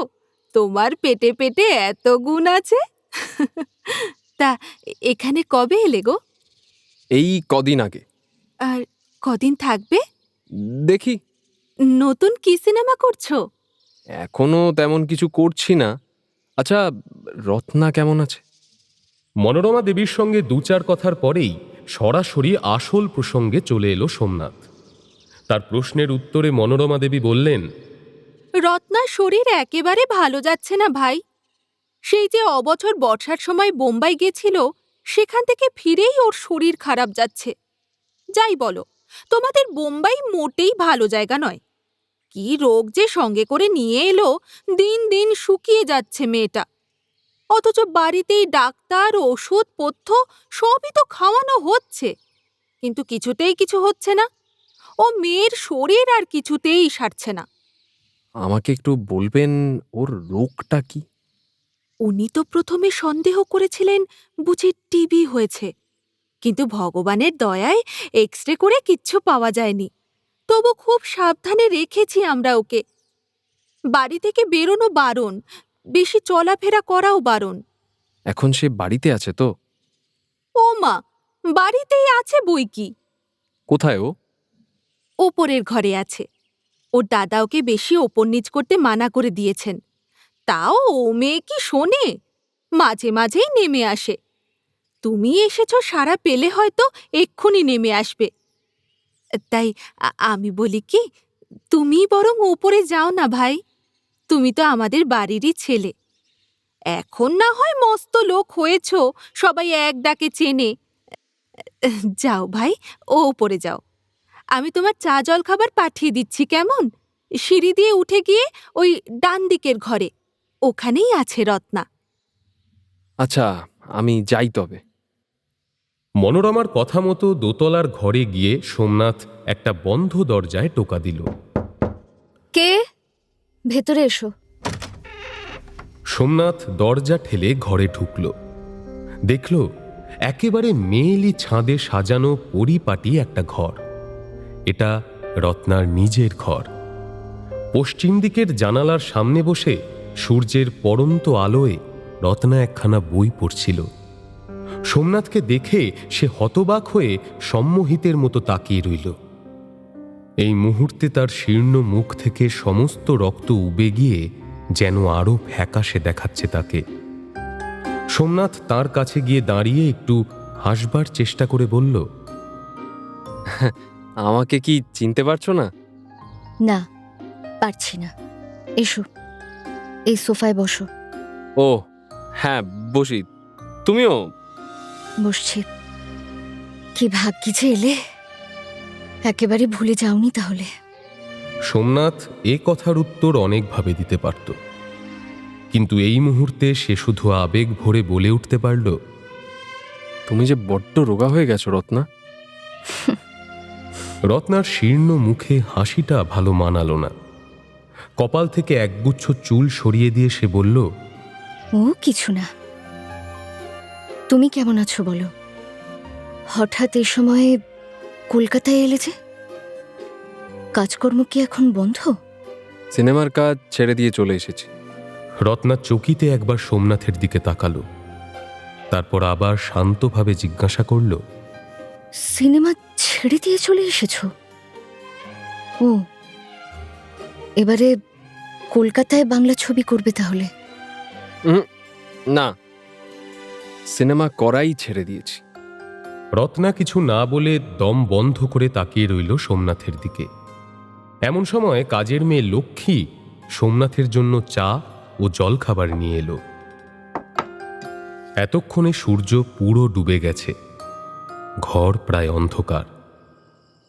তোমার পেটে পেটে এত গুণ আছে। তা এখানে কবে এলে গো? এই কদিন আগে। আর কদিন থাকবে? দেখি। নতুন কি সিনেমা করছো? এখনো তেমন কিছু করছি না। আচ্ছা, রত্না কেমন আছে? মনোরমা দেবীর সঙ্গে 2-4 কথার পরেই সরাসরি আসল প্রসঙ্গে চলে এলো সোমনাথ। তার প্রশ্নের উত্তরে মনোরমা দেবী বললেন, রত্নার শরীর একেবারে ভালো যাচ্ছে না ভাই। সেই যে অবছর বর্ষার সময় বোম্বাই গেছিল, সেখান থেকে ফিরেই ওর শরীর খারাপ যাচ্ছে। যাই বলো, তোমাদের বোম্বাই মোটেই ভালো জায়গা নয়। কি রোগ যে সঙ্গে করে নিয়ে এলো, দিন দিন শুকিয়ে যাচ্ছে মেয়েটা। অথচ বাড়িতেই ডাক্তার, ওষুধ পথ্য সবই তো খাওয়ানো হচ্ছে, কিন্তু কিছুতেই কিছু হচ্ছে না। ও মেয়ের শরীর আর কিছুতেই সারছে না। আমাকে একটু বলবেন ওর রোগটা কি? উনি তো প্রথমে সন্দেহ করেছিলেন বুঝি টিবি হয়েছে, কিন্তু ভগবানের দয়ায় এক্সরে করে কিচ্ছু পাওয়া যায়নি। তবু খুব সাবধানে রেখেছি আমরা ওকে। বাড়ি থেকে বেরোনো বারণ, বেশি চলাফেরা করাও বারণ। এখন সে বাড়িতে আছে তো? ও মা, বাড়িতেই আছে বই কি। কোথায় ও? ওপরের ঘরে আছে। ওর দাদা ওকে বেশি ওপর নিচ করতে মানা করে দিয়েছেন। তাও ও মেয়ে কি শোনে, মাঝে মাঝেই নেমে আসে। তুমি এসেছ সারা পেলে হয়তো এক্ষুনি নেমে আসবে। তাই আমি বলি কি, তুমি বরং ওপরে যাও না ভাই। তুমি তো আমাদের বাড়িরই ছেলে। এখন না হয় মস্ত লোক হয়েছ, সবাই এক ডাকে চেনে। যাও ভাই, ও ওপরে যাও। আমি তোমার চা জল খাবার পাঠিয়ে দিচ্ছি, কেমন? সিঁড়ি দিয়ে উঠে গিয়ে ওই ডান দিকের ঘরে, ওখানেই আছে রত্না। আচ্ছা, আমি যাই তবে। মনোরমার কথা মতো দোতলার ঘরে গিয়ে সোমনাথ একটা বন্ধ দরজায় টোকা দিল। কে? ভেতরে এসো। সোমনাথ দরজা ঠেলে ঘরে ঢুকল। দেখল একেবারে মেয়েলি ছাদে সাজানো পরিপাটি একটা ঘর। এটা রত্নার নিজের ঘর। পশ্চিম দিকের জানালার সামনে বসে সূর্যের পড়ন্ত আলোয় রত্না একখানা বই পড়ছিল। সোমনাথকে দেখে সে হতবাক হয়ে সম্মোহিতের মতো তাকিয়ে রইল। এই মুহূর্তে তার শীর্ণ মুখ থেকে সমস্ত রক্ত উবে গিয়ে যেন আরো ফ্যাকাশে দেখাচ্ছে তাকে। সোমনাথ তার কাছে গিয়ে দাঁড়িয়ে একটু হাসবার চেষ্টা করে বলল, আমাকে কি চিনতে পারছো না? না, পারছি না। এসো, এই সোফায় বসো। ও হ্যাঁ, বসি। তুমিও? বসছি। কি ভাগ্যি যে এলে, একেবারে ভুলে যাওনি তাহলে। সোমনাথ এ কথার উত্তর অনেকভাবে দিতে পারত, কিন্তু এই মুহূর্তে সে শুধু আবেগ ভরে বলে উঠতে পারল, তুমি যে বড্ড রোগা হয়ে গেছো রত্না। রত্নার শীর্ণ মুখে হাসিটা ভালো মানালো না। কপাল থেকে একগুচ্ছ চুল সরিয়ে দিয়ে সে বলল, ও কিছু না। তুমি কেমন আছো বলো? হঠাৎ এই সময়ে কলকাতায় এলে যে? কাজকর্ম কি এখন বন্ধ? সিনেমার কাজ ছেড়ে দিয়ে চলে এসেছি। রত্না চকিতে একবার সোমনাথের দিকে তাকালো, তারপর আবার শান্তভাবে জিজ্ঞাসা করল, সিনেমা ছেড়ে দিয়ে চলে এসেছো? ও, এবারে কলকাতায় বাংলা ছবি করবে তাহলে? না, সিনেমা করাই ছেড়ে দিয়েছি। রত্না কিছু না বলে দম বন্ধ করে তাকিয়ে রইল সোমনাথের দিকে। এমন সময় কাজের মেয়ে লক্ষ্মী সোমনাথের জন্য চা ও জলখাবার নিয়ে এলো। এতক্ষণে সূর্য পুরো ডুবে গেছে, ঘর প্রায় অন্ধকার।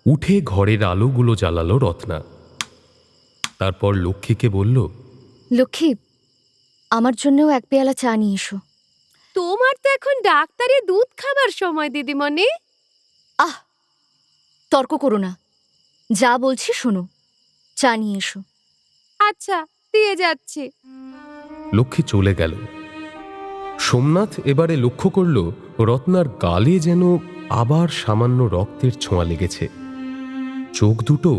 উঠে ঘরের আলোগুলো জ্বালালো রত্না। তারপর লক্ষ্মীকে বলল, লক্ষ্মী, আমার জন্যও এক পেয়ালা চা নিয়ে এসো। তোমার তো এখন ডাক্তারি দুধ খাবার সময় দিদিমণি। আহ, তর্ক করো না, যা বলছি শোনো। চা নিয়ে এসো। আচ্ছা, দিয়ে যাচ্ছি। লক্ষ্মী চলে গেল। সোমনাথ এবারে লক্ষ্য করল রত্নার গালে যেন আবার সামান্য রক্তের ছোঁয়া লেগেছে। চোখ দুটো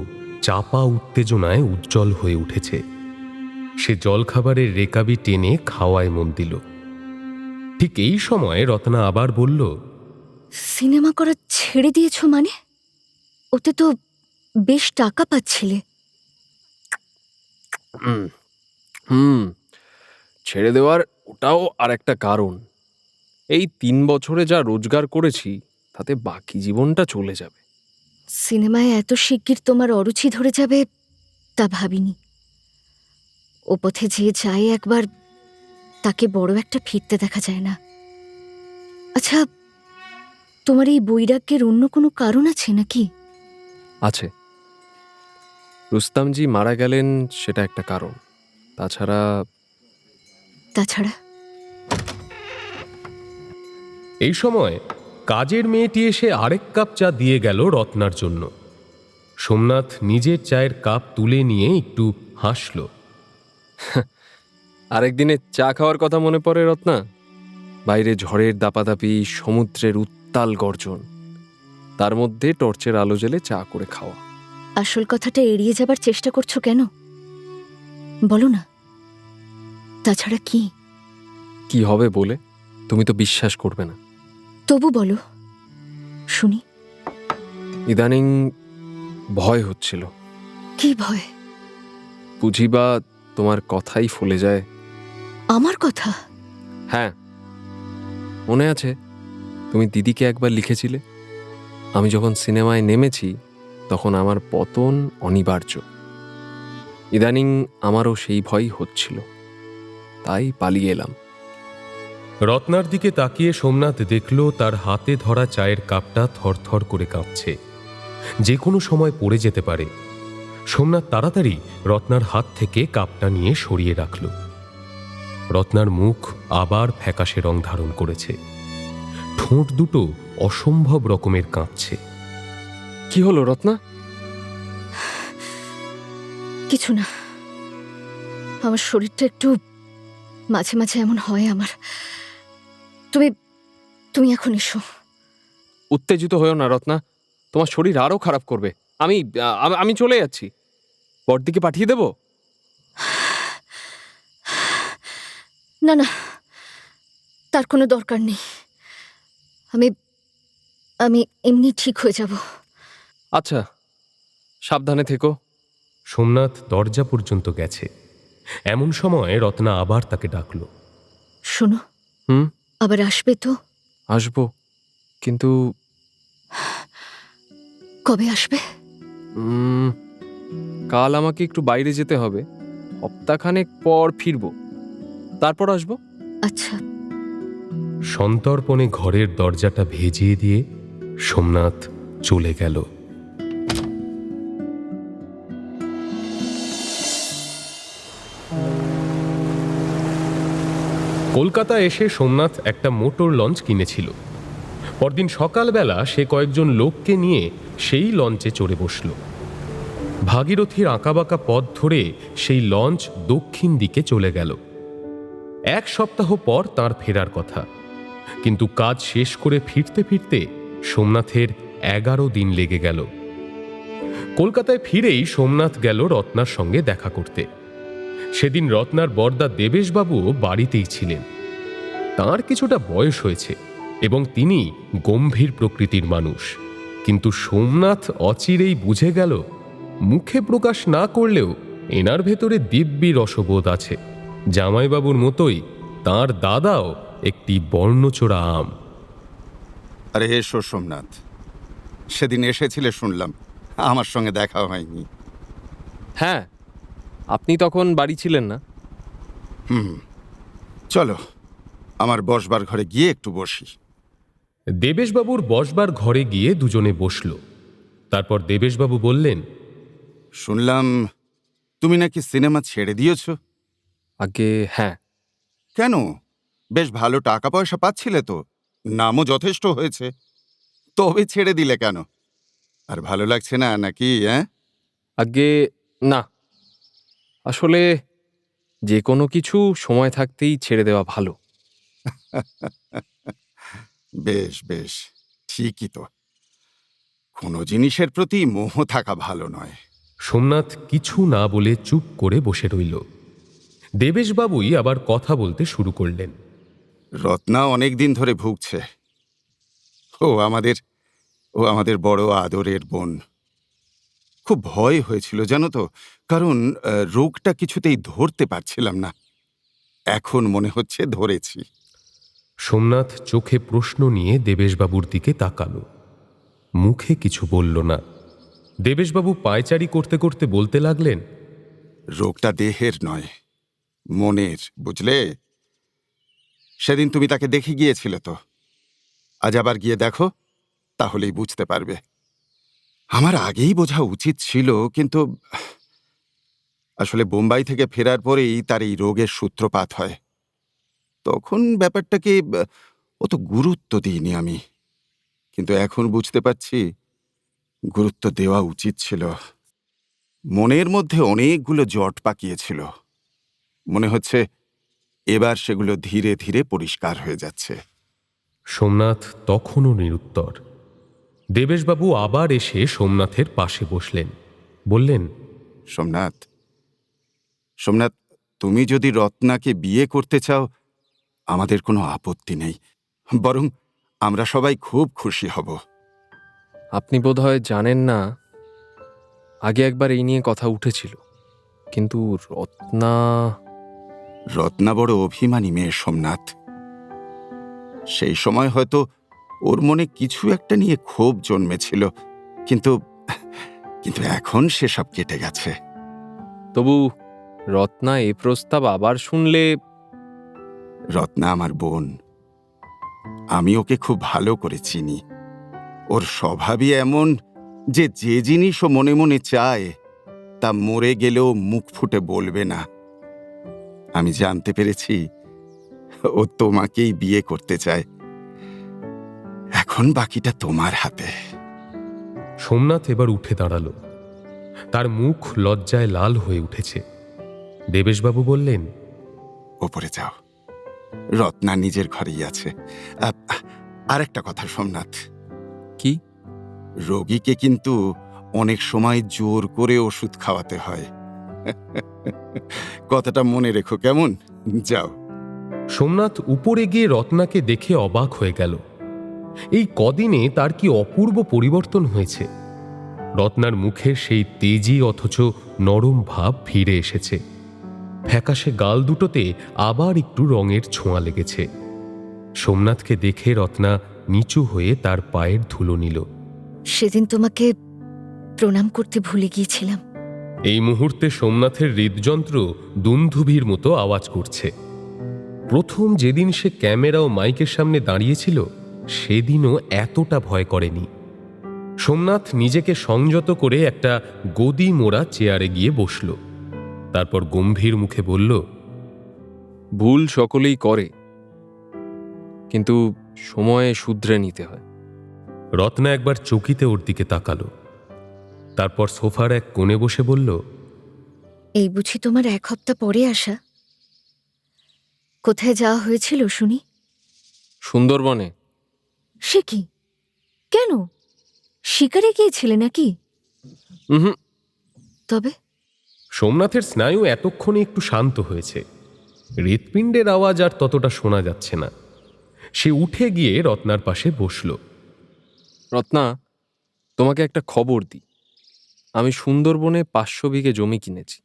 চাপা উত্তেজনায় উজ্জ্বল হয়ে উঠেছে। সে জলখাবারের রেকাবি টেনে খাওয়ায় মন দিল। ঠিক এই সময় রত্না আবার বলল, সিনেমা করা ছেড়ে দিয়েছো মানে? ওতে তো বেশ টাকা পাচ্ছিলে। ছেড়ে দেওয়ার ওটাও আর একটা কারণ। এই 3 বছরে যা রোজগার করেছি তাতে বাকি জীবনটা চলে যাবে। সিনেমায় এত শিগগির তোমার অরুচি ধরে যাবে তা ভাবিনি। ও পথে যে যায় একবার, তাকে বড় একটা ফিরতে দেখা যায় না। আচ্ছা, তোমার এই বৈরাগ্যের অন্য কোনো কারণ আছে নাকি? আছে, রুস্তামজি মারা গেলেন, সেটা একটা কারণ। তাছাড়া এই সময় কাজের মেয়েটি এসে আরেক কাপ চা দিয়ে গেল রত্নার জন্য। সোমনাথ নিজের চায়ের কাপ তুলে নিয়ে একটু হাসল। আরেকদিনের চা খাওয়ার কথা মনে পড়ে রত্না। বাইরে ঝড়ের দাপাদাপি, সমুদ্রের উত্তাল গর্জন, তার মধ্যে টর্চের আলো জ্বেলে চা করে খাওয়া। আসল কথাটা এড়িয়ে যাবার চেষ্টা করছো কেন? বলো না। তাছাড়া কি হবে বলে? তুমি তো বিশ্বাস করবে না। তবু বলো, শুনি। ইদানিং ভয় হচ্ছিল। কি ভয়? বুঝিবা তোমার কথাই ফলে যায়। আমার কথা? হ্যাঁ, মনে আছে তুমি দিদিকে একবার লিখেছিলে, আমি যখন সিনেমায় নেমেছি তখন আমার পতন অনিবার্য। ইদানিং আমারও সেই ভয়ই হচ্ছিল, তাই পালিয়ে এলাম। রত্নার দিকে তাকিয়ে সোমনাথ দেখল তার হাতে ধরা চায়ের কাপটা থরথর করে কাঁপছে, যে কোনো সময় পড়ে যেতে পারে। সোমনাথ তাড়াতাড়ি রত্নার হাত থেকে কাপটা নিয়ে সরিয়ে রাখল। রত্নার মুখ আবার ফ্যাকাশে রং ধারণ করেছে, ঠোঁট দুটো অসম্ভব রকমের কাঁপছে। কি হলো রত্না? কিছু না, আমার শরীরটা একটু মাঝে মাঝে এমন হয় আমার। তুমি তুমি এখন এসো। উত্তেজিত হয়েও না রত্না, তোমার শরীর আরো খারাপ করবে। আমি চলে যাচ্ছি। বড়দিকে পাঠিয়ে দেব? না না, তার কোনো দরকার নেই। আমি আমি এমনি ঠিক হয়ে যাব। আচ্ছা, সাবধানে থেকো। সোমনাথ দরজা পর্যন্ত গেছে, এমন সময় রত্না আবার তাকে ডাকল। শোনো, আবার আসবে তো? আসবো, কিন্তু কবে আসবে? কাল আমাকে একটু বাইরে যেতে হবে, সপ্তাহখানেক পর ফিরবো, তারপর আসবো। আচ্ছা। সন্তর্পণে ঘরের দরজাটা ভেজিয়ে দিয়ে সোমনাথ চলে গেল। কলকাতা এসে সোমনাথ একটা মোটর লঞ্চ কিনেছিল। পরদিন সকালবেলা সে কয়েকজন লোককে নিয়ে সেই লঞ্চে চড়ে বসল। ভাগীরথীর আঁকাবাঁকা পথ ধরে সেই লঞ্চ দক্ষিণ দিকে চলে গেল। 1 সপ্তাহ পর তার ফেরার কথা, কিন্তু কাজ শেষ করে ফিরতে ফিরতে সোমনাথের 11 দিন লেগে গেল। কলকাতায় ফিরেই সোমনাথ গেল রত্নার সঙ্গে দেখা করতে। সেদিন রত্নার বরদা দেবেশবাবুও বাড়িতেই ছিলেন। তার কিছুটা বয়স হয়েছে এবং তিনি গম্ভীর প্রকৃতির মানুষ, কিন্তু সোমনাথ অচিরেই বুঝে গেল মুখে প্রকাশ না করলেও এনার ভেতরে দিব্যি রসবোধ আছে। জামাইবাবুর মতোই তার দাদাও একটি বর্ণচোরা আম। আরে এসো সোমনাথ, সেদিন এসেছিলে শুনলাম, আমার সঙ্গে দেখা হয়নি। হ্যাঁ, আপনি তখন বাড়ি ছিলেন না। চলো আমার বসবার ঘরে গিয়ে একটু বসি। দেবেশবাবুর বসবার ঘরে গিয়ে দুজনে বসল। তারপর দেবেশবাবু বললেন, শুনলাম তুমি নাকি সিনেমা ছেড়ে দিয়েছ? আগে হ্যাঁ। কেন? বেশ ভালো টাকা পয়সা পাচ্ছিলে তো, নামও যথেষ্ট হয়েছে, তবে ছেড়ে দিলে কেন? আর ভালো লাগছে না নাকি? আগে না, আসলে যে কোনো কিছু সময় থাকতেই ছেড়ে দেওয়া ভালো। বেশ বেশ, ঠিকই তো। কোনো জিনিসের প্রতি মোহ থাকা ভালো নয়। সোমনাথ কিছু না বলে চুপ করে বসে রইল। দেবেশবাবুই আবার কথা বলতে শুরু করলেন। রত্না অনেক দিন ধরে ভুগছে। ও আমাদের বড় আদরের বোন। খুব ভয় হয়েছিল জানো তো, কারণ রোগটা কিছুতেই ধরতে পারছিলাম না। এখন মনে হচ্ছে ধরেছি। সোমনাথ চোখে প্রশ্ন নিয়ে দেবেশবাবুর দিকে তাকালো, মুখে কিছু বলল না। দেবেশবাবু পায়চারি করতে করতে বলতে লাগলেন, রোগটা দেহের নয়, মনের, বুঝলে? সেদিন তুমি তাকে দেখে গিয়েছিলে তো, আজ আবার গিয়ে দেখো, তাহলেই বুঝতে পারবে। আমার আগেই বোঝা উচিত ছিল, কিন্তু আসলে বোম্বাই থেকে ফেরার পরেই তার এই রোগের সূত্রপাত হয়। তখন ব্যাপারটাকে অত গুরুত্ব দিইনি আমি, কিন্তু এখন বুঝতে পারছি গুরুত্ব দেওয়া উচিত ছিল। মনের মধ্যে অনেকগুলো জট পাকিয়েছিল, মনে হচ্ছে এবার সেগুলো ধীরে ধীরে পরিষ্কার হয়ে যাচ্ছে। সোমনাথ তখনও নিরুত্তর। দেবেশবাবু আবার এসে সোমনাথের পাশে বসলেন, বললেন, সোমনাথ, তুমি যদি রত্নাকে বিয়ে করতে চাও, আমাদের কোনো আপত্তি নেই, বরং আমরা সবাই খুব খুশি হব। আপনি বোধহয় জানেন না, আগে একবার এই নিয়ে কথা উঠেছিল, কিন্তু রত্না... রত্না বড় অভিমানী মেয়ে সোমনাথ। সেই সময় হয়তো ওর মনে কিছু একটা নিয়ে ক্ষোভ জন্মেছিল, কিন্তু কিন্তু এখন সেসব কেটে গেছে। তবু রত্না এ প্রস্তাব আবার শুনলে... রত্না আমার বোন, আমি ওকে খুব ভালো করে চিনি। ওর স্বভাবই এমন যে যে জিনিস ও মনে মনে চায় তা মরে গেলেও মুখ ফুটে বলবে না। আমি জানতে পেরেছি ও তোমাকেই বিয়ে করতে চায়। এখন বাকিটা তোমার হাতে। সোমনাথ এবার উঠে দাঁড়ালো। তার মুখ লজ্জায় লাল হয়ে উঠেছে। দেবেশবাবু বললেন, ওপরে যাও, রত্না নিজের ঘরেই আছে। আর একটা কথা সোমনাথ, কি? রোগীকে কিন্তু অনেক সময় জোর করে ওষুধ খাওয়াতে হয়। কথাটা মনে রেখো, কেমন? যাও। সোমনাথ উপরে গিয়ে রত্নাকে দেখে অবাক হয়ে গেল। এই কদিনে তার কি অপূর্ব পরিবর্তন হয়েছে। রত্নার মুখে সেই তেজি অথচ নরম ভাব ফিরে এসেছে। ফ্যাকাশে গাল দুটোতে আবার একটু রঙের ছোঁয়া লেগেছে। সোমনাথকে দেখে রত্না নিচু হয়ে তার পায়ের ধুলো নিল। সেদিন তোমাকে প্রণাম করতে ভুলে গিয়েছিলাম। এই মুহূর্তে সোমনাথের হৃদযন্ত্র দুন্ধুভির মতো আওয়াজ করছে। প্রথম যেদিন সে ক্যামেরা ও মাইকের সামনে দাঁড়িয়েছিল, সেদিনও এতটা ভয় করেনি। সোমনাথ নিজেকে সংযত করে একটা গদি মোড়া চেয়ারে গিয়ে বসল। তারপর গম্ভীর মুখে বলল, ভুল সকলেই করে, কিন্তু সময়ে শুধরে নিতে হয়। রত্না একবার চকিতে ওর দিকে তাকালো। তারপর সোফার এক কোণে বসে বলল, এই বুঝি তোমার 1 সপ্তাহ পরে আসা? কোথায় যাওয়া হয়েছিল শুনি? সুন্দরবনে। সে কি? কেন? শিকারে গিয়েছিলে নাকি? হুম। তবে সোমনাথের স্নায়ু এতক্ষণে একটু শান্ত হয়েছে। হৃৎপিণ্ডের আওয়াজ আর ততটা শোনা যাচ্ছে না। সে উঠে গিয়ে রত্নার পাশে বসল। রত্না, তোমাকে একটা খবর দিই। আমি সুন্দরবনে 500 বিঘে জমি কিনেছি।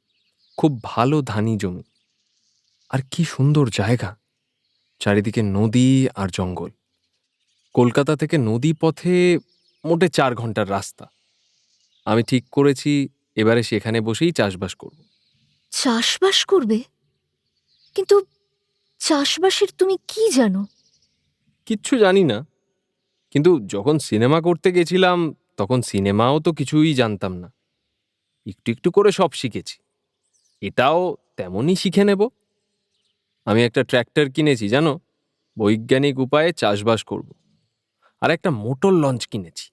খুব ভালো ধানি জমি। আর কি সুন্দর জায়গা, চারিদিকে নদী আর জঙ্গল। কলকাতা থেকে নদী পথে মোটে 4 ঘন্টার রাস্তা। আমি ঠিক করেছি এবারে সেখানে বসেই চাষবাস করব। চাষবাস করবে? কিন্তু চাষবাসের তুমি কি জানো? কিচ্ছু জানি না, কিন্তু যখন সিনেমা করতে গেছিলাম তখন সিনেমাও তো কিছুই জানতাম না। একটু একটু করে সব শিখেছি। এটাও তেমনই শিখে নেব। আমি একটা ট্র্যাক্টর কিনেছি জানো, বৈজ্ঞানিক উপায়ে চাষবাস করব। আর একটা মোটর লঞ্চ কিনেছি,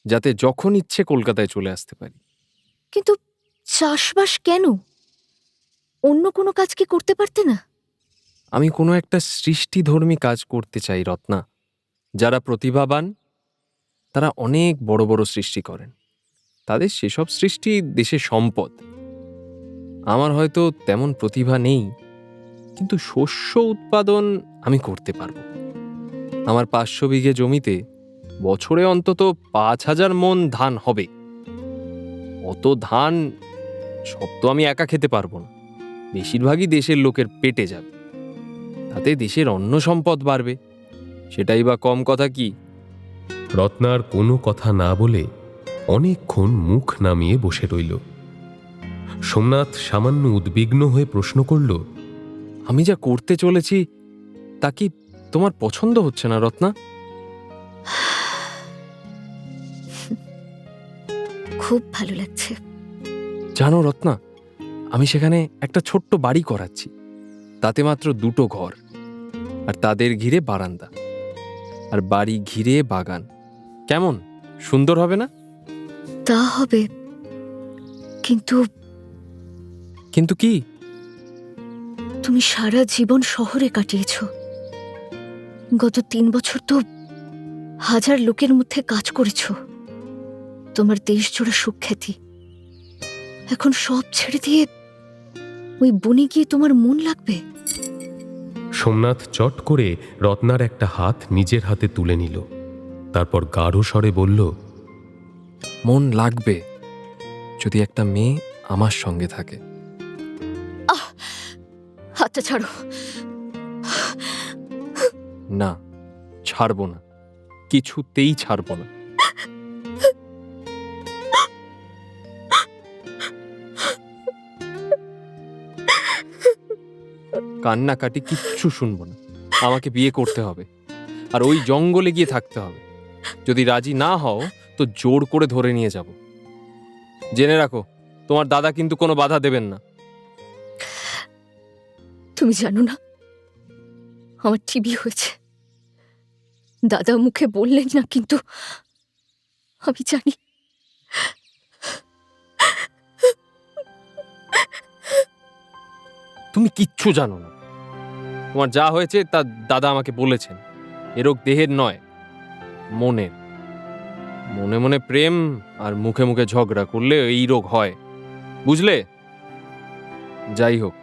যাতে যখন ইচ্ছে কলকাতায় চলে আসতে পারি। কিন্তু চাষবাস কেন? অন্য কোনো কাজ কি করতে পারতে না? আমি কোনো একটা সৃষ্টিধর্মী কাজ করতে চাই রত্না। যারা প্রতিভাবান তারা অনেক বড় বড় সৃষ্টি করেন। তাদের সেসব সৃষ্টি দেশের সম্পদ। আমার হয়তো তেমন প্রতিভা নেই, কিন্তু শস্য উৎপাদন আমি করতে পারবো। আমার 500 বিঘে জমিতে বছরে অন্তত 5000 মণ ধান হবে। অত ধান সব তো আমি একা খেতে পারবো না, বেশিরভাগই দেশের লোকের পেটে যাবে। তাতে দেশের অন্ন সম্পদ বাড়বে, সেটাই বা কম কথা কি? রত্নার কোনো কথা না বলে অনেকক্ষণ মুখ নামিয়ে বসে রইল। সোমনাথ সামান্য উদ্বিগ্ন হয়ে প্রশ্ন করল, আমি যা করতে চলেছি তা কি তোমার পছন্দ হচ্ছে না রত্না? খুব ভালো লাগছে। জানো রত্না, আমি সেখানে একটা ছোট্ট বাড়ি করাচ্ছি। তাতে মাত্র 2টো ঘর, আর তাদের ঘিরে বারান্দা, আর বাড়ি ঘিরে বাগান। কেমন সুন্দর হবে না? তা হবে, কিন্তু কিন্তু কি? তুমি সারা জীবন শহরে কাটিয়েছ। গত 3 বছর তো 1000 লোকের মধ্যে কাজ করেছ। তোমার দেশ জোড়া সুখ্যাতি। এখন সব ছেড়ে দিয়ে ওই বনে গিয়ে তোমার মন লাগবে? সোমনাথ চট করে রত্নার একটা হাত নিজের হাতে তুলে নিল। তারপর গাঢ় স্বরে বলল, মন লাগবে যদি একটা মেয়ে আমার সঙ্গে থাকে। হাতটা ছাড়ো। না, ছাড়বো না, কিছুতেই ছাড়বো না। কান্নাকাটি কিচ্ছু শুনবো না। আমাকে বিয়ে করতে হবে, আর ওই জঙ্গলে গিয়ে থাকতে হবে। যদি রাজি না হও তো জোর করে ধরে নিয়ে যাব। জেনে রাখো, তোমার দাদা কিন্তু কোনো বাধা দেবেন না। তুমি জানো না আমার টিবি হয়েছে? দাদা মুখে বললেন না, কিন্তু আমি জানি। তুমি কিচ্ছু জানো না। তোমার যা হয়েছে তা দাদা আমাকে বলেছেন। এ রোগ দেহের নয়, মনের। মনে মনে প্রেম আর মুখে মুখে ঝগড়া করলে এই রোগ হয়, বুঝলে? যাই হোক,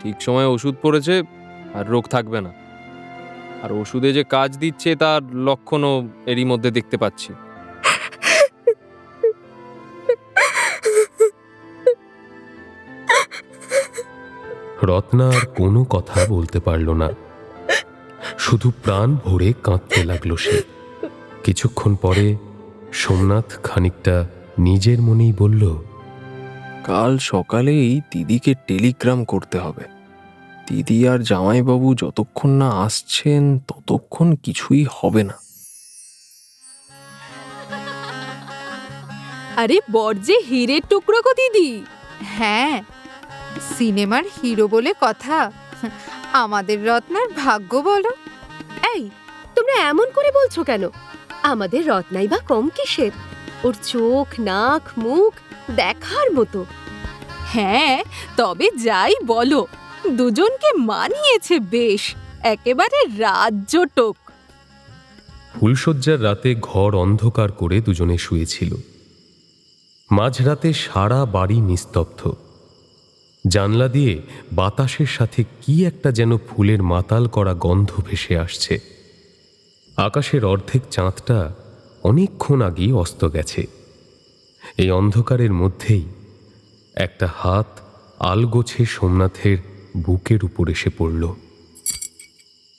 ঠিক সময়ে ওষুধ পড়েছে আর রোগ থাকবে না। আর ওষুধে যে কাজ দিচ্ছে তার লক্ষণও এরই মধ্যে দেখতে পাচ্ছি। রত্না আর কোনো কথা বলতে পারল না, শুধু প্রাণ ভরে কাঁদতে লাগলো সে। কিছুক্ষণ পরে সোমনাথ খানিকটা নিজের মনেই বলল, কাল সকালেই দিদিকে টেলিগ্রাম করতে হবে। দিদি আর জামাইবাবু যতক্ষণ না আসছেন ততক্ষণ কিছুই হবে না। আরে বর যে হীরের টুকরো গো দিদি। হ্যাঁ, সিনেমার হিরো বলে কথা। আমাদের রত্নার ভাগ্য বলো। এই, তোমরা এমন করে বলছো কেন? আমাদের রত্নাই বা কম কিসের? ওর চোখ, নাক, মুখ দেখার মতো। হ্যাঁ, তবে যাই বলো, দুজনকে মানিয়েছে বেশ, একেবারে রাজ্যটক। ফুলশয্যার রাতে ঘর অন্ধকার করে দুজনে শুয়েছিল। মাঝরাতে সারা বাড়ি নিস্তব্ধ। জানলা দিয়ে বাতাসের সাথে কি একটা যেন ফুলের মাতাল করা গন্ধ ভেসে আসছে। আকাশের অর্ধেক চাঁদটা অনেকক্ষণ আগেই অস্ত গেছে। এই অন্ধকারের মধ্যেই একটা হাত আলগোছে সোমনাথের বুকের উপর এসে পড়ল।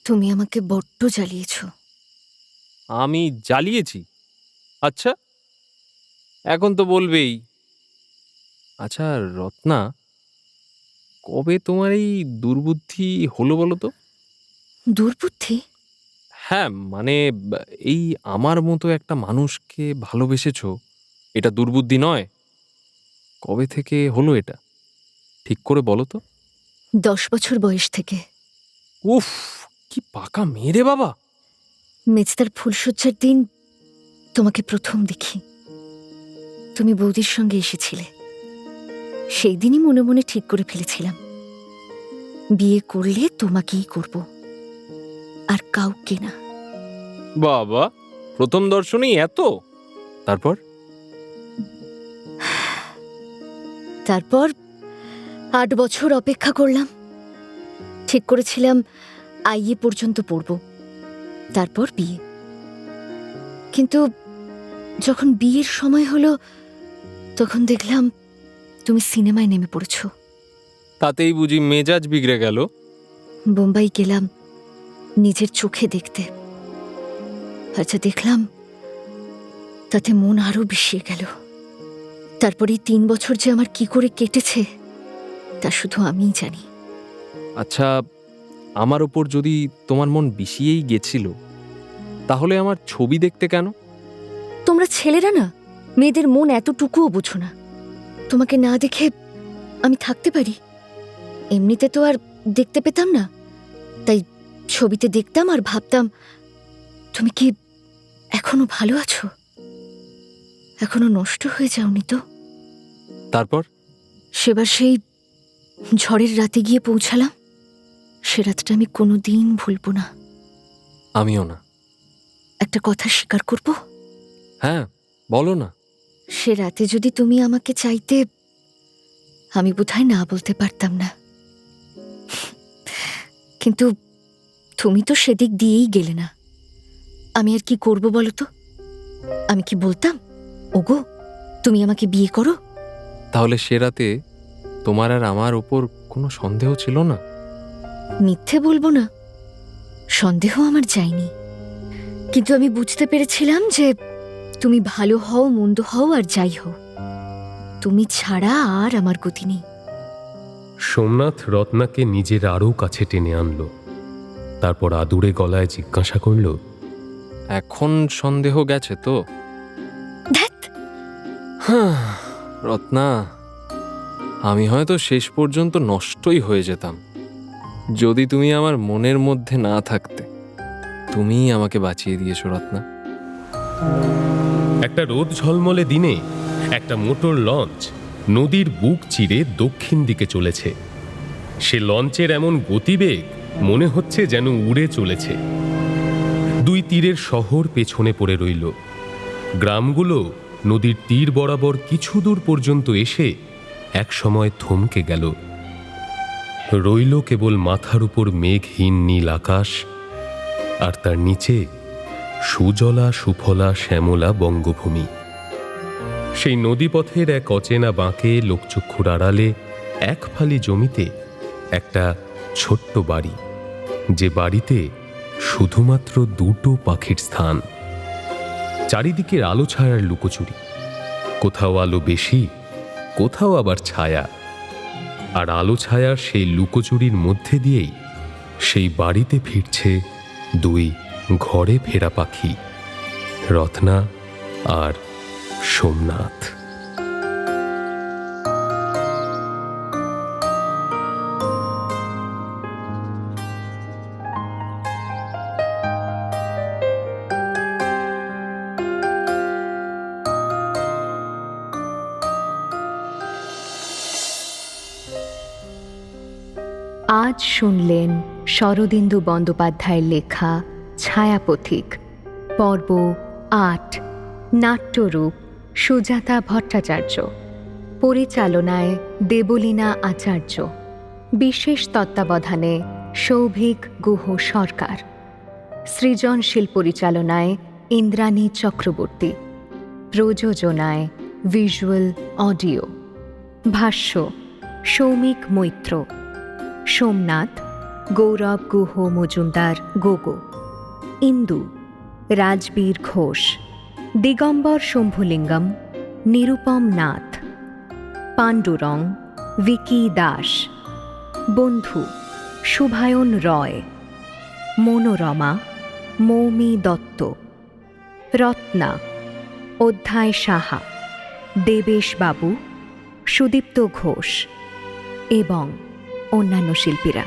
তুমি আমাকে বড্ড জ্বালিয়েছ। আমি জ্বালিয়েছি? আচ্ছা, এখন তো বলবেই। আচ্ছা রত্না, কবে তোমার এই দুর্বুদ্ধি হলো বলো তো? দুর্বুদ্ধি? হ্যাঁ, মানে এই আমার মতো একটা মানুষকে ভালোবেসেছো, এটা দুর্বুদ্ধি নয়? কবে থেকে হলো এটা, ঠিক করে বলো তো। 10 বছর বয়স থেকে। উফ, কি পাকা মেয়ে রে বাবা। মেজদার ফুলশয্যার দিন তোমাকে প্রথম দেখি। তুমি বৌদির সঙ্গে এসেছিলে। সেই দিনই মনে মনে ঠিক করে ফেলেছিলাম, বিয়ে করলে তোমাকেই করব, আর কাউকে না। বাবা, প্রথম দর্শনেই এত? তারপর? তারপর 8 বছর অপেক্ষা করলাম। ঠিক করেছিলাম আইএ পর্যন্ত পড়ব, তারপর বিয়ে। কিন্তু যখন বিয়ের সময় হলো তখন দেখলাম তুমি সিনেমায় নেমে পড়েছ। তাতেই বুঝি মেজাজ বিগড়ে গেল? বোম্বাই গেলাম নিজের চোখে দেখতে, আর যা দেখলাম তাতে মন আরো বিষিয়ে গেল। তারপরে 3 বছর যে আমার কি করে কেটেছে তা শুধু আমিই জানি। আচ্ছা, আমার ওপর যদি তোমার মন বিষিয়েই গেছিল, তাহলে আমার ছবি দেখতে কেন? তোমরা ছেলেরা না মেয়েদের মন এতটুকুও বোঝো না। তোমাকে না দেখে আমি থাকতে পারি? এমনিতে তো আর দেখতে পেতাম না, তাই ছবিতে দেখতাম আর ভাবতাম তুমি কি এখনো ভালো আছো, এখনো নষ্ট হয়ে যাওনি তো। তারপর? সেবার সেই ঝড়ের রাতে গিয়ে পৌঁছালাম। সে রাতটা আমি কোনোদিন ভুলবো না। আমিও না। একটা কথা স্বীকার করব? হ্যাঁ, বলো না। সে রাতে যদি তুমি আমাকে চাইতে, আমি বোধহয় না বলতে পারতাম না। কিন্তু তুমি তো সেদিক দিয়েই গেলে না। আমি আর কি করব বলো তো? আমি কি বলতাম ওগো, তুমি আমাকে বিয়ে করো? তাহলে সে রাতে তোমার আর আমার ওপর কোনো সন্দেহ ছিল না? মিথ্যে বলবো না, সন্দেহ আমার যায়নি, কিন্তু আমি বুঝতে পেরেছিলাম যে তুমি ভালো হও, মন্দ হও আর যাই হও, তুমি ছাড়া আর আমার গতি নেই। সোমনাথ রত্নাকে নিজের আরও কাছে টেনে আনলো। তারপর আদুরে গলায় জিজ্ঞাসা করল, এখন সন্দেহ গেছে তো? ধ্যাৎ, রত্না, আমি হয়তো শেষ পর্যন্ত নষ্টই হয়ে যেতাম যদি তুমি আমার মনের মধ্যে না থাকতে। তুমিই আমাকে বাঁচিয়ে দিয়েছো রত্না। একটা রোদ ঝলমলে দিনে একটা মোটর লঞ্চ নদীর বুক চিরে দক্ষিণ দিকে চলেছে। সে লঞ্চের এমন গতিবেগ মনে হচ্ছে যেন উড়ে চলেছে। দুই তীরের শহর পেছনে পড়ে রইল। গ্রামগুলো নদীর তীর বরাবর কিছু দূর পর্যন্ত এসে একসময় থমকে গেল। রইল কেবল মাথার উপর মেঘহীন নীল আকাশ, আর তার নিচে সুজলা সুফলা শ্যামলা বঙ্গভূমি। সেই নদীপথের এক অচেনা বাঁকে লোকচক্ষুর আড়ালে এক ফালি জমিতে একটা ছোট্ট বাড়ি, যে বাড়িতে শুধুমাত্র দুটো পাখির স্থান। চারিদিকের আলো ছায়ার লুকোচুরি, কোথাও আলো বেশি, কোথাও আবার ছায়া। আর আলো ছায়ার সেই লুকোচুরির মধ্যে দিয়েই সেই বাড়িতে ফিরছে দুই ঘরে ফেরা পাখি, রত্না আর সোমনাথ। আজ শুনলেন শরদিন্দু বন্দ্যোপাধ্যায়ের লেখা ছায়াপথিক, পর্ব ৮, নাট্যরূপ সুজাতা ভট্টাচার্য, পরিচালনায় দেবলীনা আচার্য, বিশেষ তত্ত্বাবধানে সৌভিক গুহ সরকার, সৃজনশীল পরিচালনায় ইন্দ্রাণী চক্রবর্তী, প্রযোজনায় ভিজুয়াল অডিও। ভাষ্য সৌমিক মৈত্র, সোমনাথ গৌরব গুহ মজুমদার গোগো, ইন্দু রাজবীর ঘোষ, দিগম্বর শম্ভুলিঙ্গম নিরুপম নাথ, পাণ্ডুরং ভিকি দাস, বন্ধু শুভায়ন রয়, মনোরমা মৌমি দত্ত, রত্না অধ্যায় সাহা, দেবেশ বাবু, সুদীপ্ত ঘোষ এবং অন্যান্য শিল্পীরা।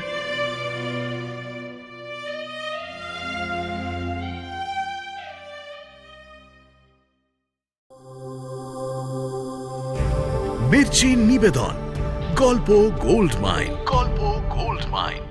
মির্চি নিবেদন, গল্প গোল্ড মাইন।